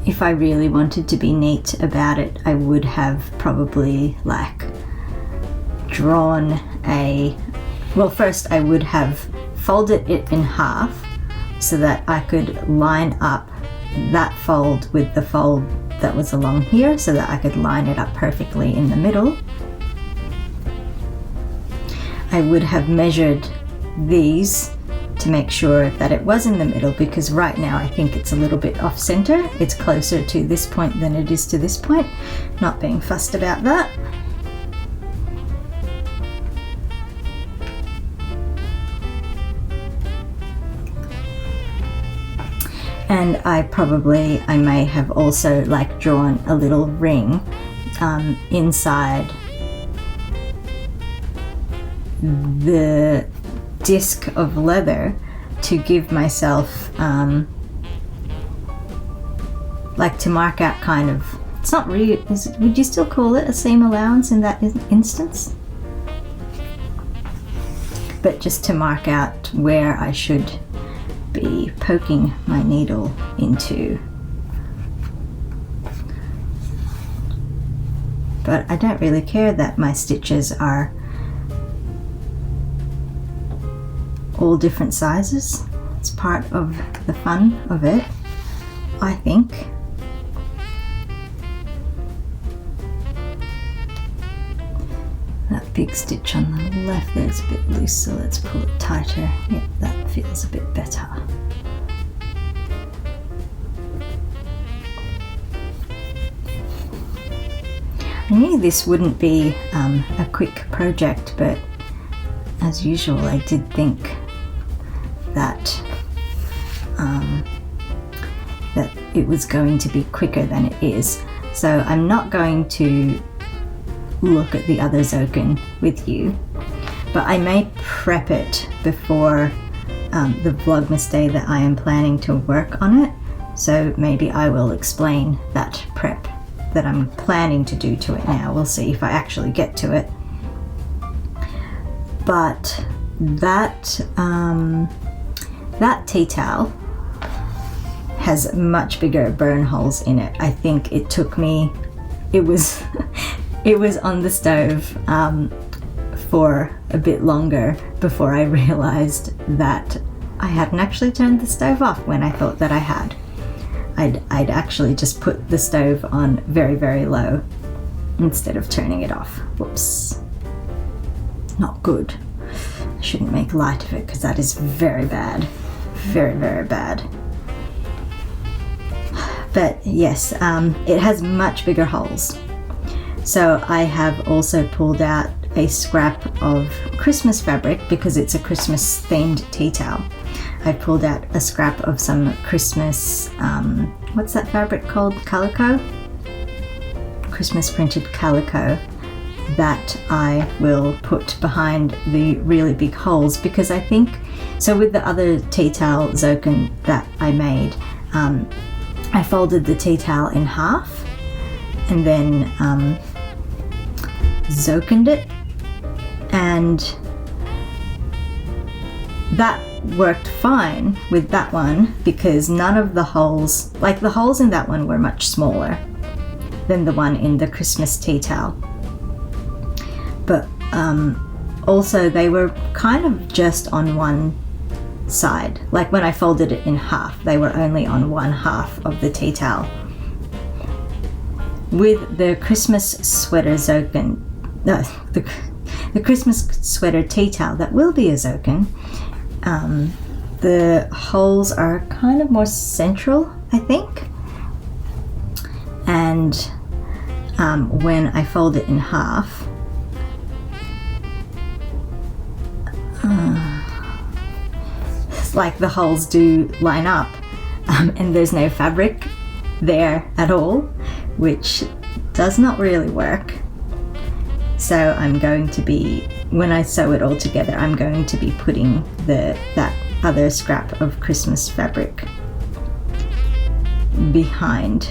If I really wanted to be neat about it, I would have probably like drawn well, first I would have folded it in half so that I could line up that fold with the fold that was along here so that I could line it up perfectly in the middle. I would have measured these to make sure that it was in the middle, because right now I think it's a little bit off center. It's closer to this point than it is to this point. Not being fussed about that. And I may have also like drawn a little ring inside the disc of leather to give myself like to mark out kind of, it's not really, would you still call it a seam allowance in that instance? But just to mark out where I should be poking my needle into. But I don't really care that my stitches are all different sizes. It's part of the fun of it, I think. That big stitch on the left there's a bit loose, so let's pull it tighter. Yep, that feels a bit better. I knew this wouldn't be a quick project, but as usual I did think that that it was going to be quicker than it is. So I'm not going to look at the other zoken with you, but I may prep it before the Vlogmas day that I am planning to work on it. So maybe I will explain that prep that I'm planning to do to it now. We'll see if I actually get to it. But that tea towel has much bigger burn holes in it. I think it took me, it was on the stove for a bit longer before I realized that I hadn't actually turned the stove off when I thought that I had. I'd actually just put the stove on very, very low instead of turning it off. Whoops. Not good. I shouldn't make light of it because that is very bad. Very, very bad. But yes, it has much bigger holes. So I have also pulled out a scrap of Christmas fabric because it's a Christmas themed tea towel. I pulled out a scrap of some Christmas, what's that fabric called? Calico? Christmas printed calico that I will put behind the really big holes, because I think, so with the other tea towel zoken that I made, I folded the tea towel in half and then zokened it, and that worked fine with that one because none of the holes, like the holes in that one were much smaller than the one in the Christmas tea towel. But also they were kind of just on one side. Like when I folded it in half, they were only on one half of the tea towel. With the Christmas sweater zoken, the Christmas sweater tea towel that will be a zoken, the holes are kind of more central, I think. And when I fold it in half, it's like the holes do line up, and there's no fabric there at all, which does not really work. So I'm going to be, when I sew it all together, I'm going to be putting that other scrap of Christmas fabric behind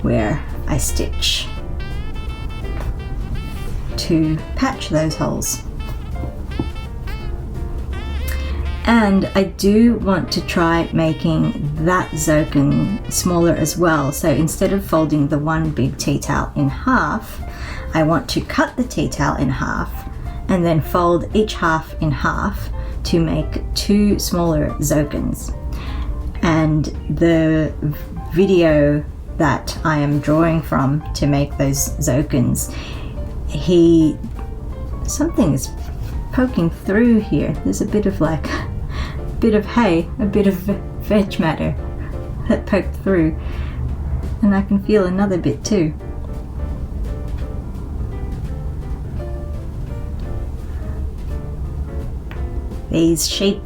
where I stitch to patch those holes. And I do want to try making that zoken smaller as well. So instead of folding the one big tea towel in half, I want to cut the tea towel in half and then fold each half in half to make two smaller zokens. And the video that I am drawing from to make those zokens, something is poking through here. There's a bit of like, a bit of hay, a bit of veg matter that poked through, and I can feel another bit too. These sheep.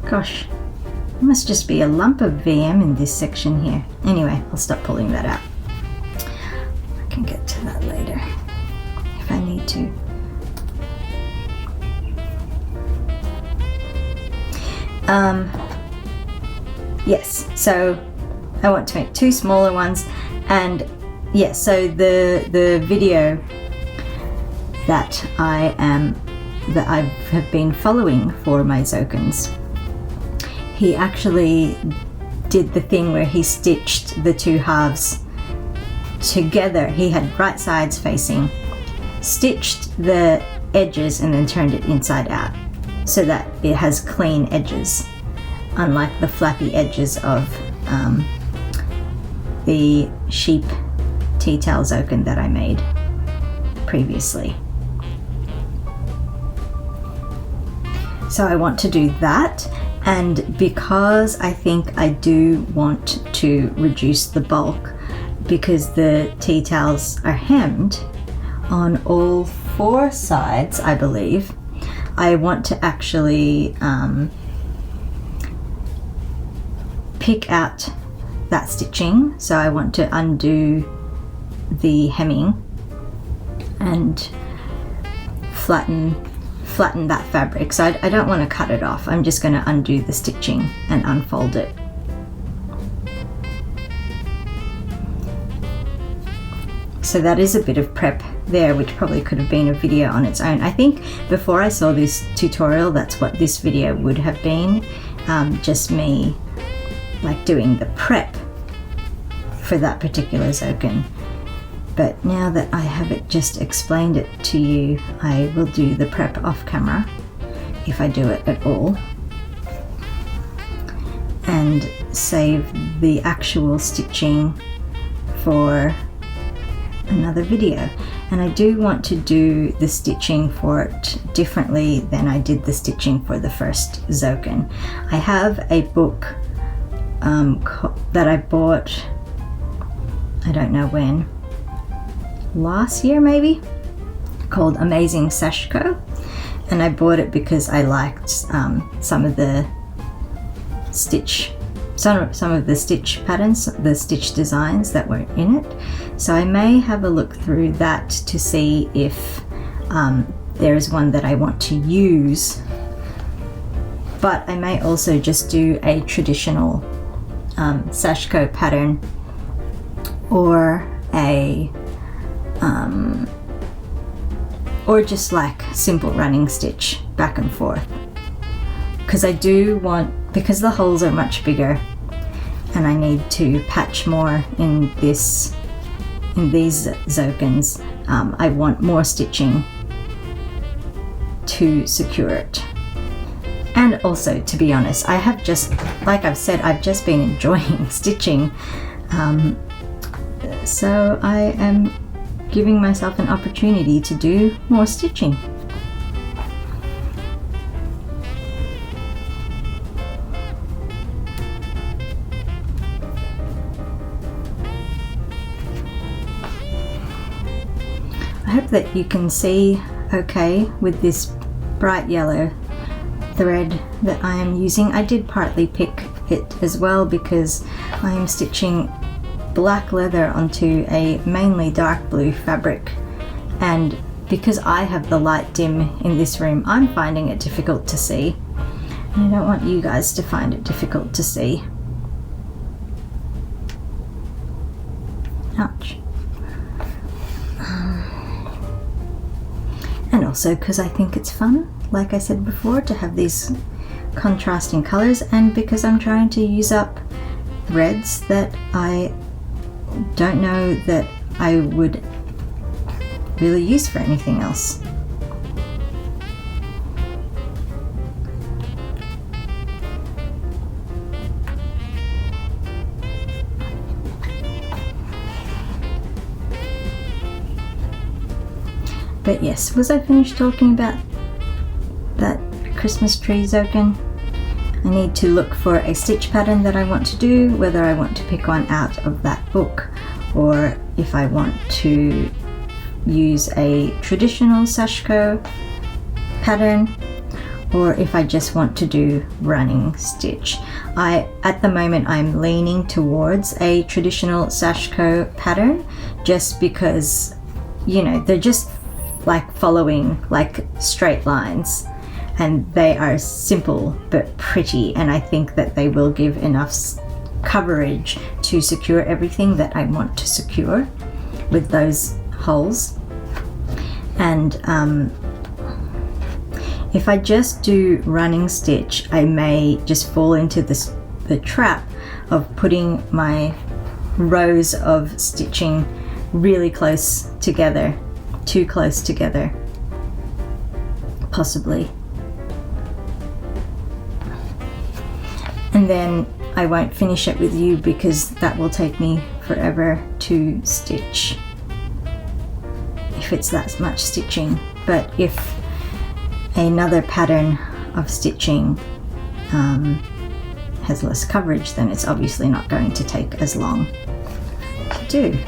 Gosh, there must just be a lump of VM in this section here. Anyway, I'll stop pulling that out. I can get to that later if I need to. Yes, so I want to make two smaller ones, and yes, so the video that I have been following for my zokens, he actually did the thing where he stitched the two halves together. He had right sides facing, stitched the edges and then turned it inside out so that it has clean edges, unlike the flappy edges of the sheep tea towel zoken that I made previously. So I want to do that, and because I think I do want to reduce the bulk, because the tea towels are hemmed on all four sides, I believe, I want to actually pick out that stitching, so I want to undo the hemming and flatten that fabric. So I don't want to cut it off. I'm just going to undo the stitching and unfold it. So that is a bit of prep there, which probably could have been a video on its own. I think before I saw this tutorial, that's what this video would have been, just me like doing the prep for that particular zoken. But now that I have it just explained it to you, I will do the prep off camera, if I do it at all, and save the actual stitching for another video. And I do want to do the stitching for it differently than I did the stitching for the first zoken. I have a book that I bought, I don't know when, last year maybe, called Amazing Sash Co. And I bought it because I liked some of the stitch patterns, the stitch designs that were in it. So I may have a look through that to see if there is one that I want to use, but I may also just do a traditional Sashko pattern, or or just like simple running stitch back and forth, because I do want, because the holes are much bigger and I need to patch more in these zokens, I want more stitching to secure it. And also, to be honest, I have just, like I've said, I've just been enjoying stitching, so I am giving myself an opportunity to do more stitching. I hope that you can see okay with this bright yellow thread that I am using. I did partly pick it as well because I am stitching black leather onto a mainly dark blue fabric, and because I have the light dim in this room, I'm finding it difficult to see, and I don't want you guys to find it difficult to see. Ouch. And also because I think it's fun, like I said before, to have these contrasting colors, and because I'm trying to use up threads that I don't know that I would really use for anything else. But yes, was I finished talking about that Christmas tree zoken? I need to look for a stitch pattern that I want to do, whether I want to pick one out of that book or if I want to use a traditional Sashko pattern, or if I just want to do running stitch. At the moment I'm leaning towards a traditional Sashko pattern, just because, you know, they're just like following like straight lines, and they are simple but pretty, and I think that they will give enough coverage to secure everything that I want to secure with those holes. And if I just do running stitch, I may just fall into the trap of putting my rows of stitching really close together, too close together, possibly. And then I won't finish it with you because that will take me forever to stitch if it's that much stitching. But if another pattern of stitching has less coverage, then it's obviously not going to take as long to do.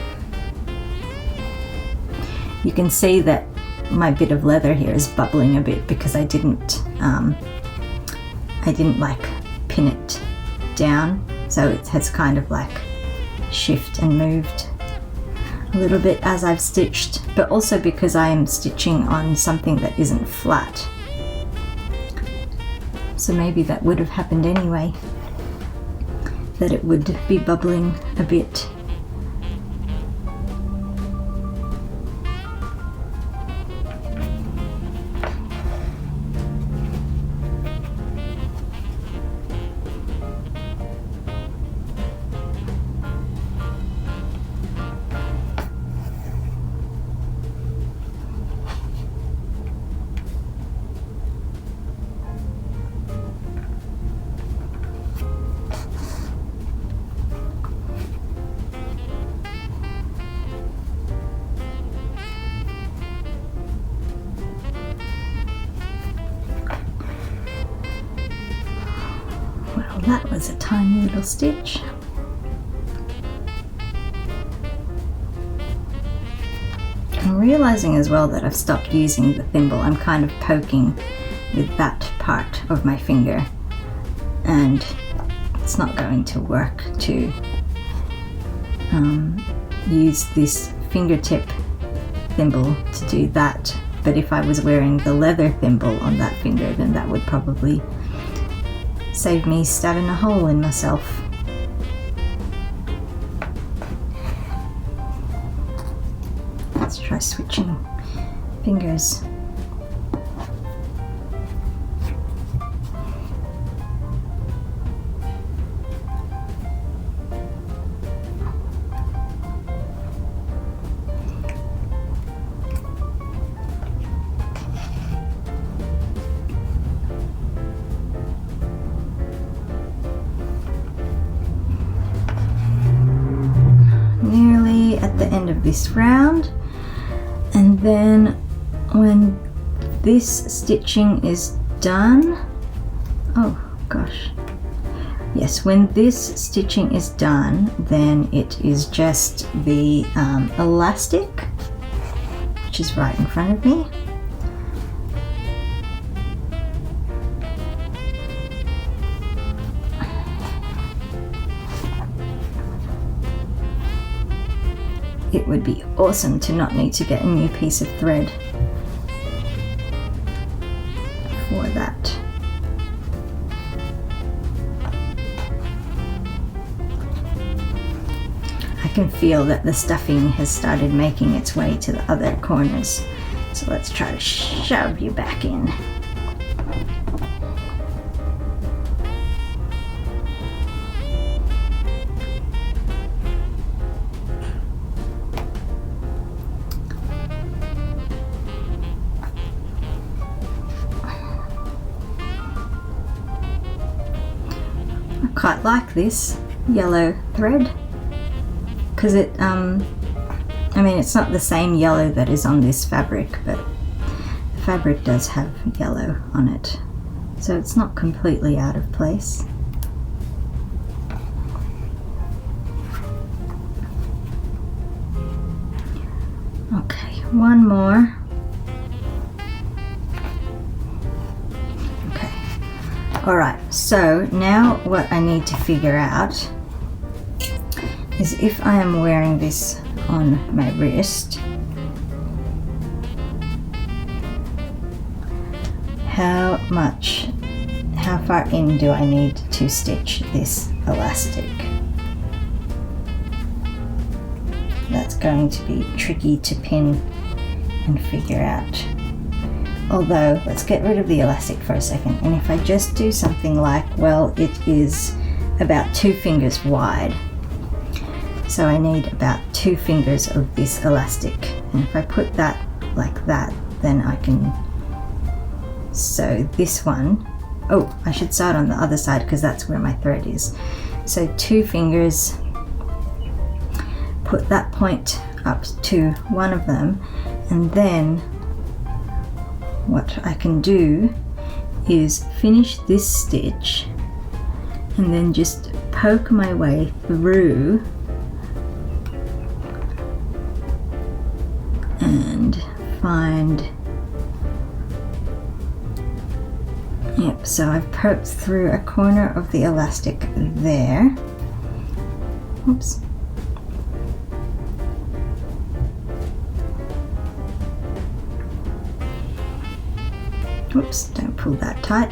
You can see that my bit of leather here is bubbling a bit because I didn't like pin it down, so it has kind of like shifted and moved a little bit as I've stitched, but also because I am stitching on something that isn't flat. So maybe that would have happened anyway, that it would be bubbling a bit. That was a tiny little stitch. I'm realizing as well that I've stopped using the thimble. I'm kind of poking with that part of my finger, and it's not going to work to use this fingertip thimble to do that. But if I was wearing the leather thimble on that finger, then that would probably save me stabbing a hole in myself. Let's try switching fingers. At the end of this round, and then when this stitching is done, oh gosh, yes, when this stitching is done, then it is just the elastic, which is right in front of me. It would be awesome to not need to get a new piece of thread for that. I can feel that the stuffing has started making its way to the other corners. So let's try to shove you back in. Quite like this yellow thread because it I mean, it's not the same yellow that is on this fabric, but the fabric does have yellow on it, so it's not completely out of place. Okay, one more. Alright, so now what I need to figure out is if I am wearing this on my wrist, how far in do I need to stitch this elastic? That's going to be tricky to pin and figure out. Although, let's get rid of the elastic for a second, and if I just do something like, well, it is about 2 fingers wide, so I need about 2 fingers of this elastic, and if I put that like that, then I can sew this one. Oh, I should sew it on the other side because that's where my thread is. So 2 fingers, put that point up to one of them, and then what I can do is finish this stitch and then just poke my way through and find Yep, so I've poked through a corner of the elastic there. Oops. Oops, don't pull that tight.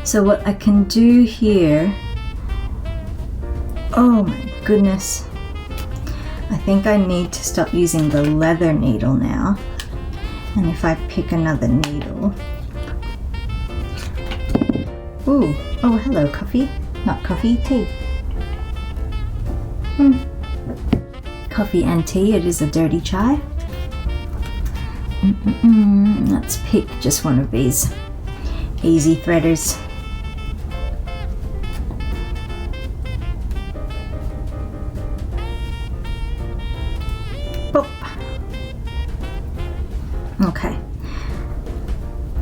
So what I can do here, oh my goodness, I think I need to stop using the leather needle now. And if I pick another needle, ooh, oh hello coffee, not coffee, tea. Coffee and tea, it is a dirty chai. Let's pick just one of these easy threaders. Boop. Okay,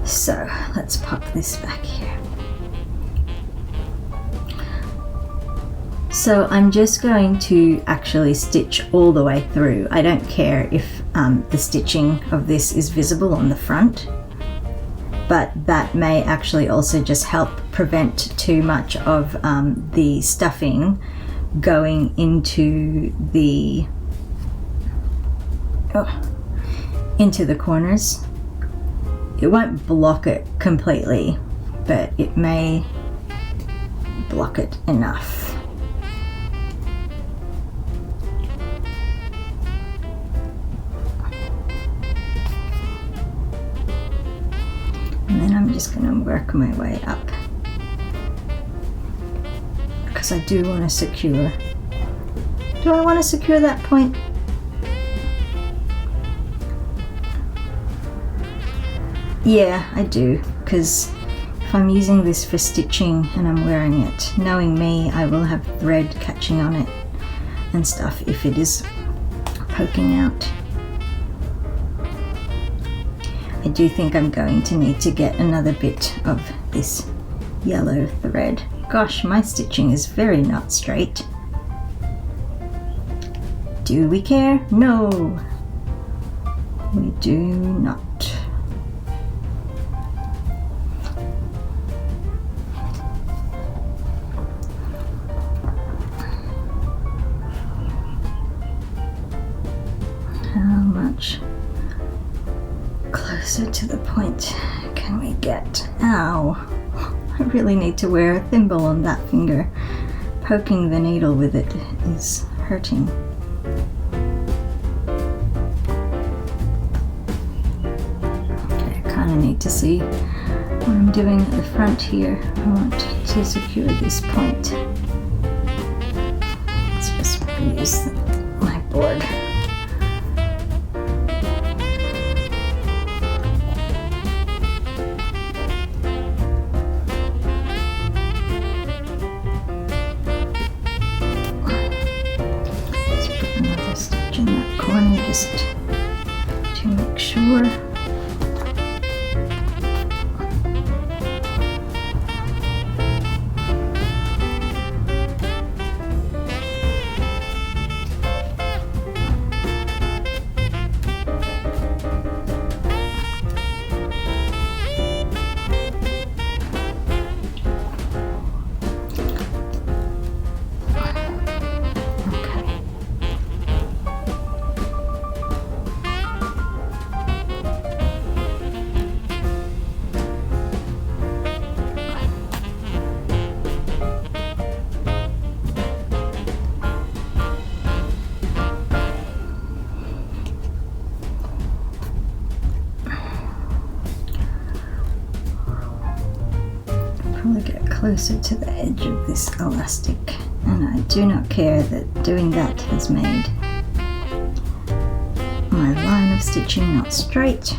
so let's pop this back here. So I'm just going to actually stitch all the way through. I don't care if the stitching of this is visible on the front, but that may actually also just help prevent too much of the stuffing going into the corners. It won't block it completely, but it may block it enough. And then I'm just going to work my way up, because I do want to secure. Do I want to secure that point? Yeah, I do, because if I'm using this for stitching and I'm wearing it, knowing me, I will have thread catching on it and stuff if it is poking out. I do think I'm going to need to get another bit of this yellow thread. Gosh, my stitching is very not straight. Do we care? No, we do not. How much closer to the point can we get? Ow, I really need to wear a thimble on that finger. Poking the needle with it is hurting. Okay, I kind of need to see what I'm doing at the front here. I want to secure this point. Let's just use my board. Just to make sure. Get closer to the edge of this elastic, and I do not care that doing that has made my line of stitching not straight.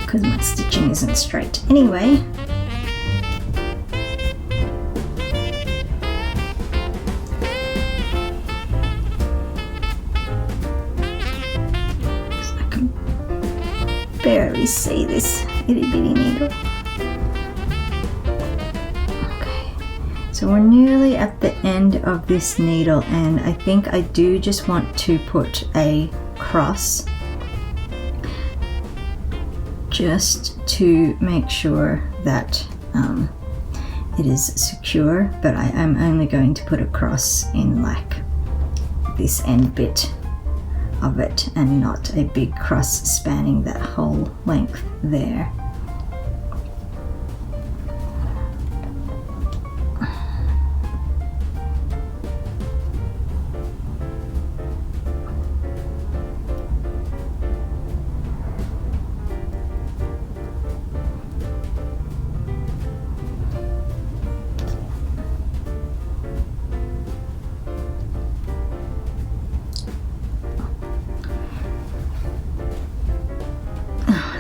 Because my stitching isn't straight anyway. Barely see this itty bitty needle. Okay, so So we're nearly at the end of this needle, and I think I do just want to put a cross just to make sure that it is secure, but I am only going to put a cross in like this end bit of it and not a big cross spanning that whole length there.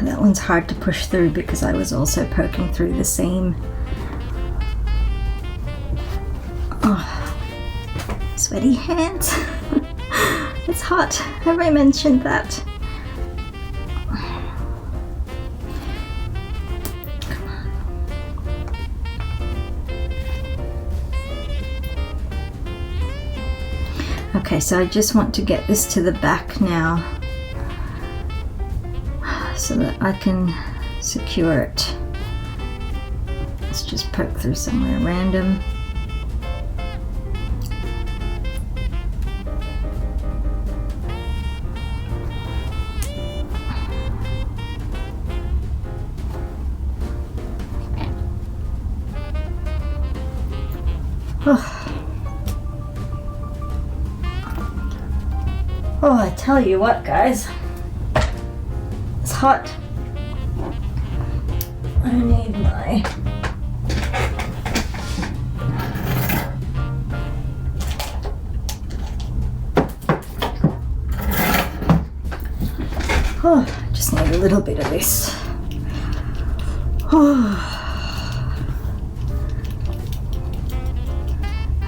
That one's hard to push through because I was also poking through the seam. Oh, sweaty hands. It's hot. Have I mentioned that? Come on. Okay, so I just want to get this to the back now, so that I can secure it. Let's just poke through somewhere random. Oh, I tell you what, guys. It's hot. I need my just need a little bit of this.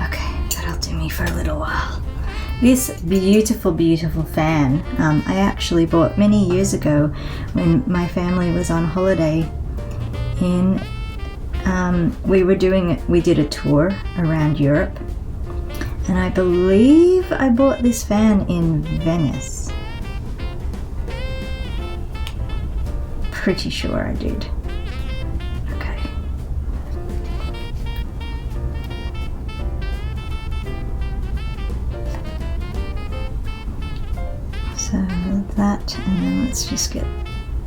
Okay, that'll do me for a little while. This beautiful, beautiful fan, I actually bought many years ago when my family was on holiday in, we did a tour around Europe, and I believe I bought this fan in Venice. Pretty sure I did. Okay. So that, and then let's just get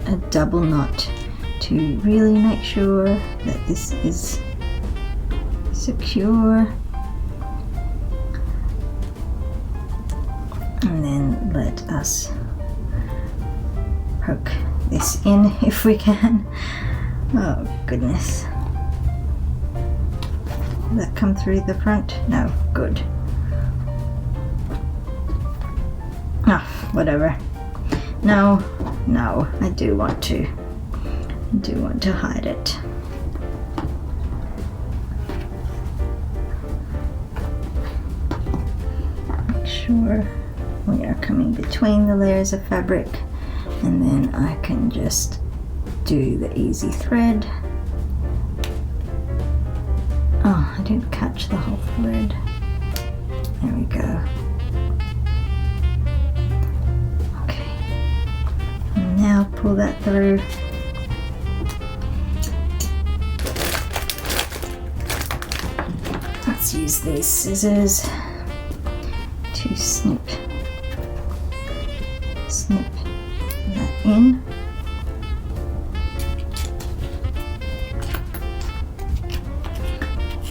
a double knot to really make sure that this is secure, and then let us poke this in if we can. Oh goodness. Did that come through the front? No, good. Ah, whatever. No, I do want to hide it. Make sure we are coming between the layers of fabric, and then I can just do the easy thread. Oh, I didn't catch the whole thread. There we go. Okay. And now pull that through. Let's use these scissors to snip that in.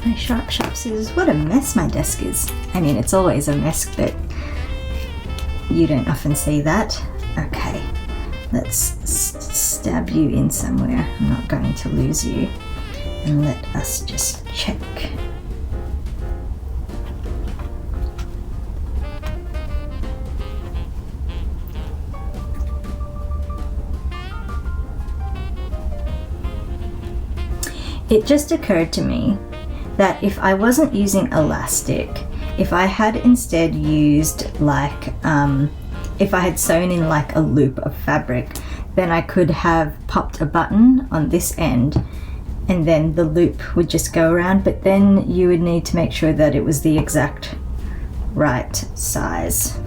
My sharp scissors. What a mess my desk is. I mean, it's always a mess, but you don't often see that. Okay, let's stab you in somewhere. I'm not going to lose you. And let us just check. It just occurred to me that if I wasn't using elastic, if I had instead used like, if I had sewn in like a loop of fabric, then I could have popped a button on this end and then the loop would just go around, but then you would need to make sure that it was the exact right size.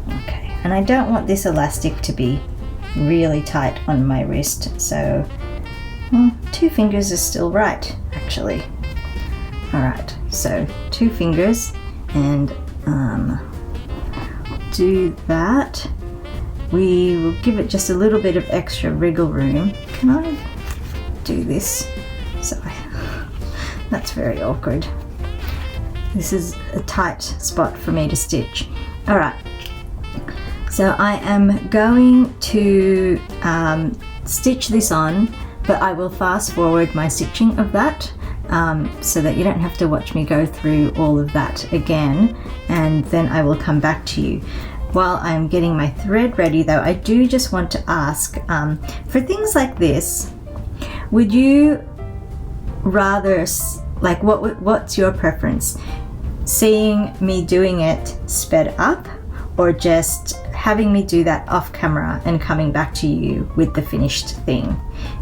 Okay, and I don't want this elastic to be really tight on my wrist, so 2 fingers is still right, actually. Alright, so 2 fingers, and do that. We will give it just a little bit of extra wriggle room. Can I do this? Sorry, that's very awkward. This is a tight spot for me to stitch. Alright, so I am going to stitch this on, but I will fast forward my stitching of that so that you don't have to watch me go through all of that again, and then I will come back to you. While I'm getting my thread ready though, I do just want to ask, for things like this, would you rather, like, what's your preference? Seeing me doing it sped up, or just having me do that off camera and coming back to you with the finished thing?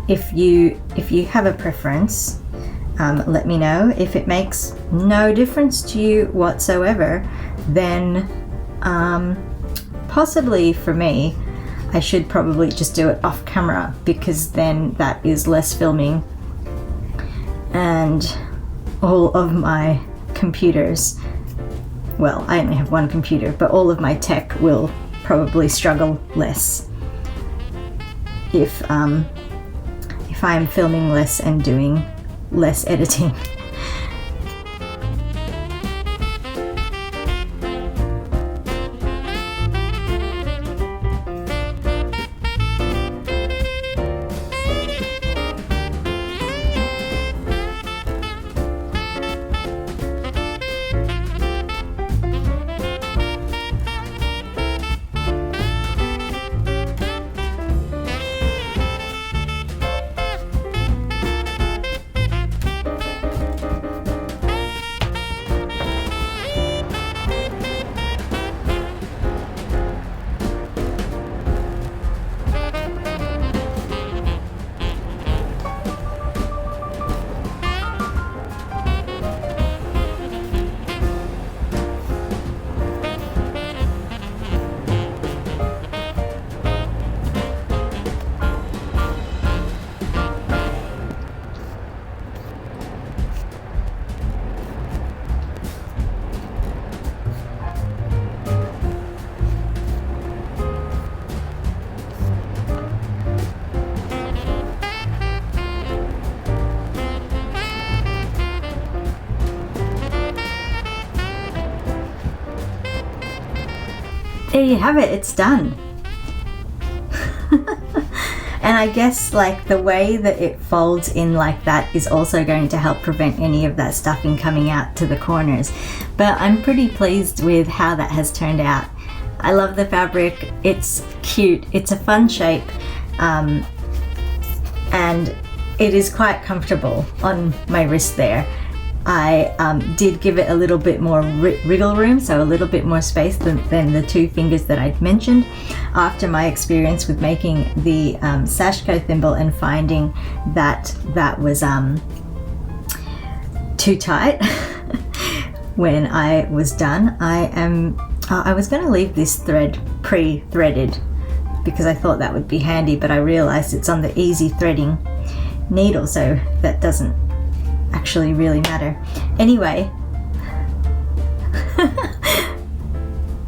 If you have a preference, let me know. If it makes no difference to you whatsoever, then possibly for me, I should probably just do it off camera, because then that is less filming, and all of my computers, well, I only have one computer, but all of my tech will probably struggle less if I'm filming less and doing less editing. There you have it, it's done. And I guess like the way that it folds in like that is also going to help prevent any of that stuffing coming out to the corners. But I'm pretty pleased with how that has turned out. I love the fabric, it's cute, it's a fun shape, and it is quite comfortable on my wrist there. I did give it a little bit more wriggle room, so a little bit more space than the 2 fingers that I'd mentioned, after my experience with making the Sashko thimble and finding that that was too tight when I was done. I was going to leave this thread pre-threaded because I thought that would be handy, but I realized it's on the easy threading needle, so that doesn't actually really matter. Anyway,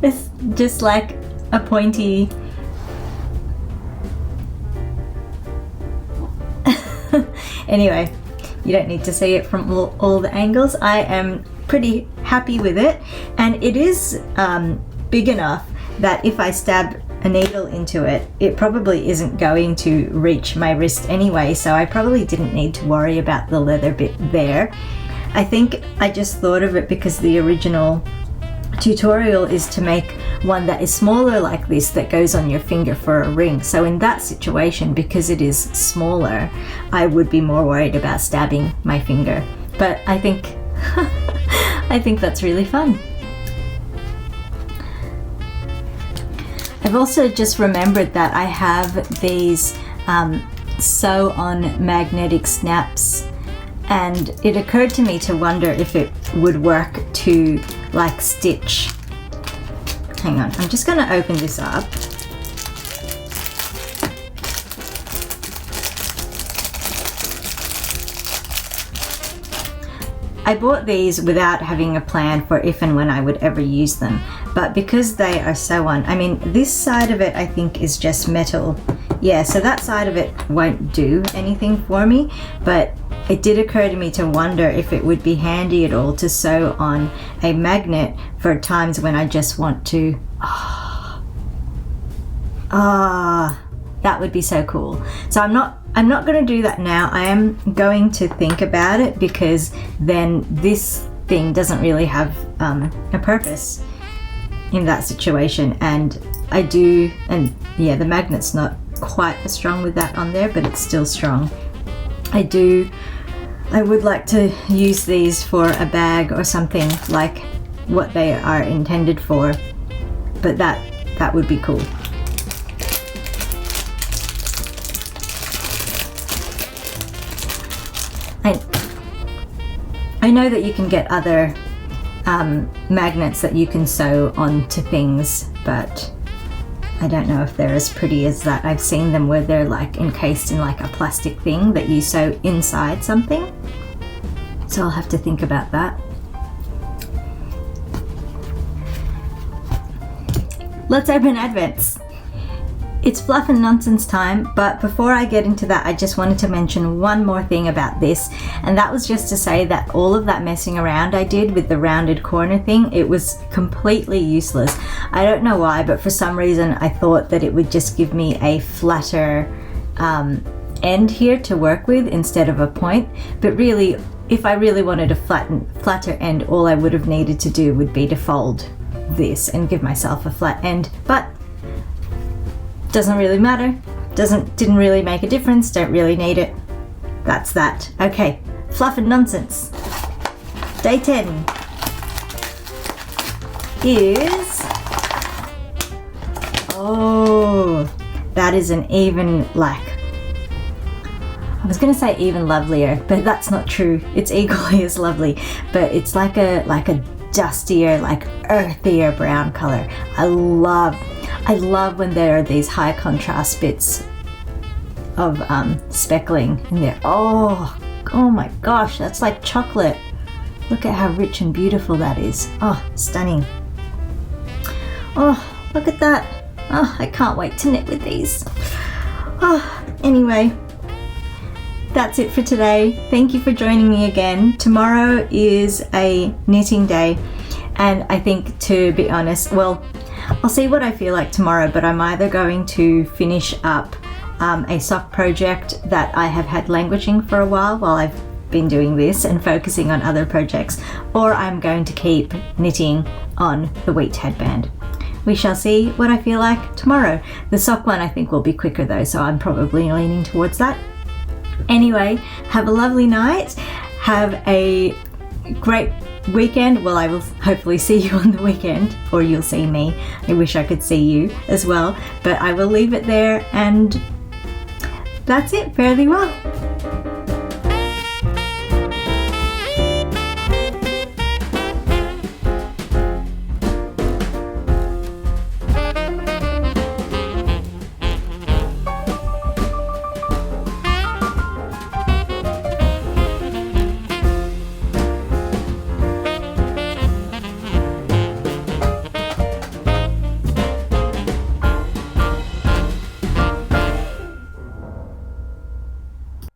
it's just like a pointy anyway, you don't need to see it from all the angles. I am pretty happy with it, and it is big enough that if I stab a needle into it, it probably isn't going to reach my wrist anyway, so I probably didn't need to worry about the leather bit there. I think I just thought of it because the original tutorial is to make one that is smaller like this that goes on your finger for a ring. So in that situation, because it is smaller, I would be more worried about stabbing my finger. But I think I think that's really fun. I've also just remembered that I have these sew on magnetic snaps, and it occurred to me to wonder if it would work to like stitch. Hang on, I'm just going to open this up. I bought these without having a plan for if and when I would ever use them, but because they are sew on, I mean, this side of it I think is just metal. Yeah, so that side of it won't do anything for me, but it did occur to me to wonder if it would be handy at all to sew on a magnet for times when I just want to, that would be so cool. So I'm not going to do that now. I am going to think about it, because then this thing doesn't really have a purpose in that situation. And I do, and yeah, the magnet's not quite as strong with that on there, but it's still strong. I would like to use these for a bag or something like what they are intended for, but that would be cool. I know that you can get other magnets that you can sew onto things, but I don't know if they're as pretty as that. I've seen them where they're like encased in like a plastic thing that you sew inside something. So I'll have to think about that. Let's open Advents. It's Fluff and Nonsense time, but before I get into that, I just wanted to mention one more thing about this, and that was just to say that all of that messing around I did with the rounded corner thing, it was completely useless. I don't know why, but for some reason I thought that it would just give me a flatter end here to work with instead of a point, but really, if I really wanted a flatter end, all I would have needed to do would be to fold this and give myself a flat end, but doesn't really matter, didn't really make a difference, don't really need it. That's that. Okay, Fluff and Nonsense. Day 10 is, oh, that is an even, like, I was gonna say even lovelier, but that's not true. It's equally as lovely, but it's like a dustier, like earthier brown color. I love when there are these high contrast bits of speckling in there. Oh my gosh, that's like chocolate. Look at how rich and beautiful that is. Oh, stunning. Oh, look at that. Oh, I can't wait to knit with these. Oh, anyway, that's it for today. Thank you for joining me again. Tomorrow is a knitting day, and I think, to be honest, well, I'll see what I feel like tomorrow, but I'm either going to finish up a sock project that I have had languishing for a while I've been doing this and focusing on other projects, or I'm going to keep knitting on the wheat headband. We shall see what I feel like tomorrow. The sock one I think will be quicker though, so I'm probably leaning towards that. Anyway, have a lovely night. Have a great weekend. Well, I will hopefully see you on the weekend, or you'll see me. I wish I could see you as well, but I will leave it there, and that's it. Fairly well.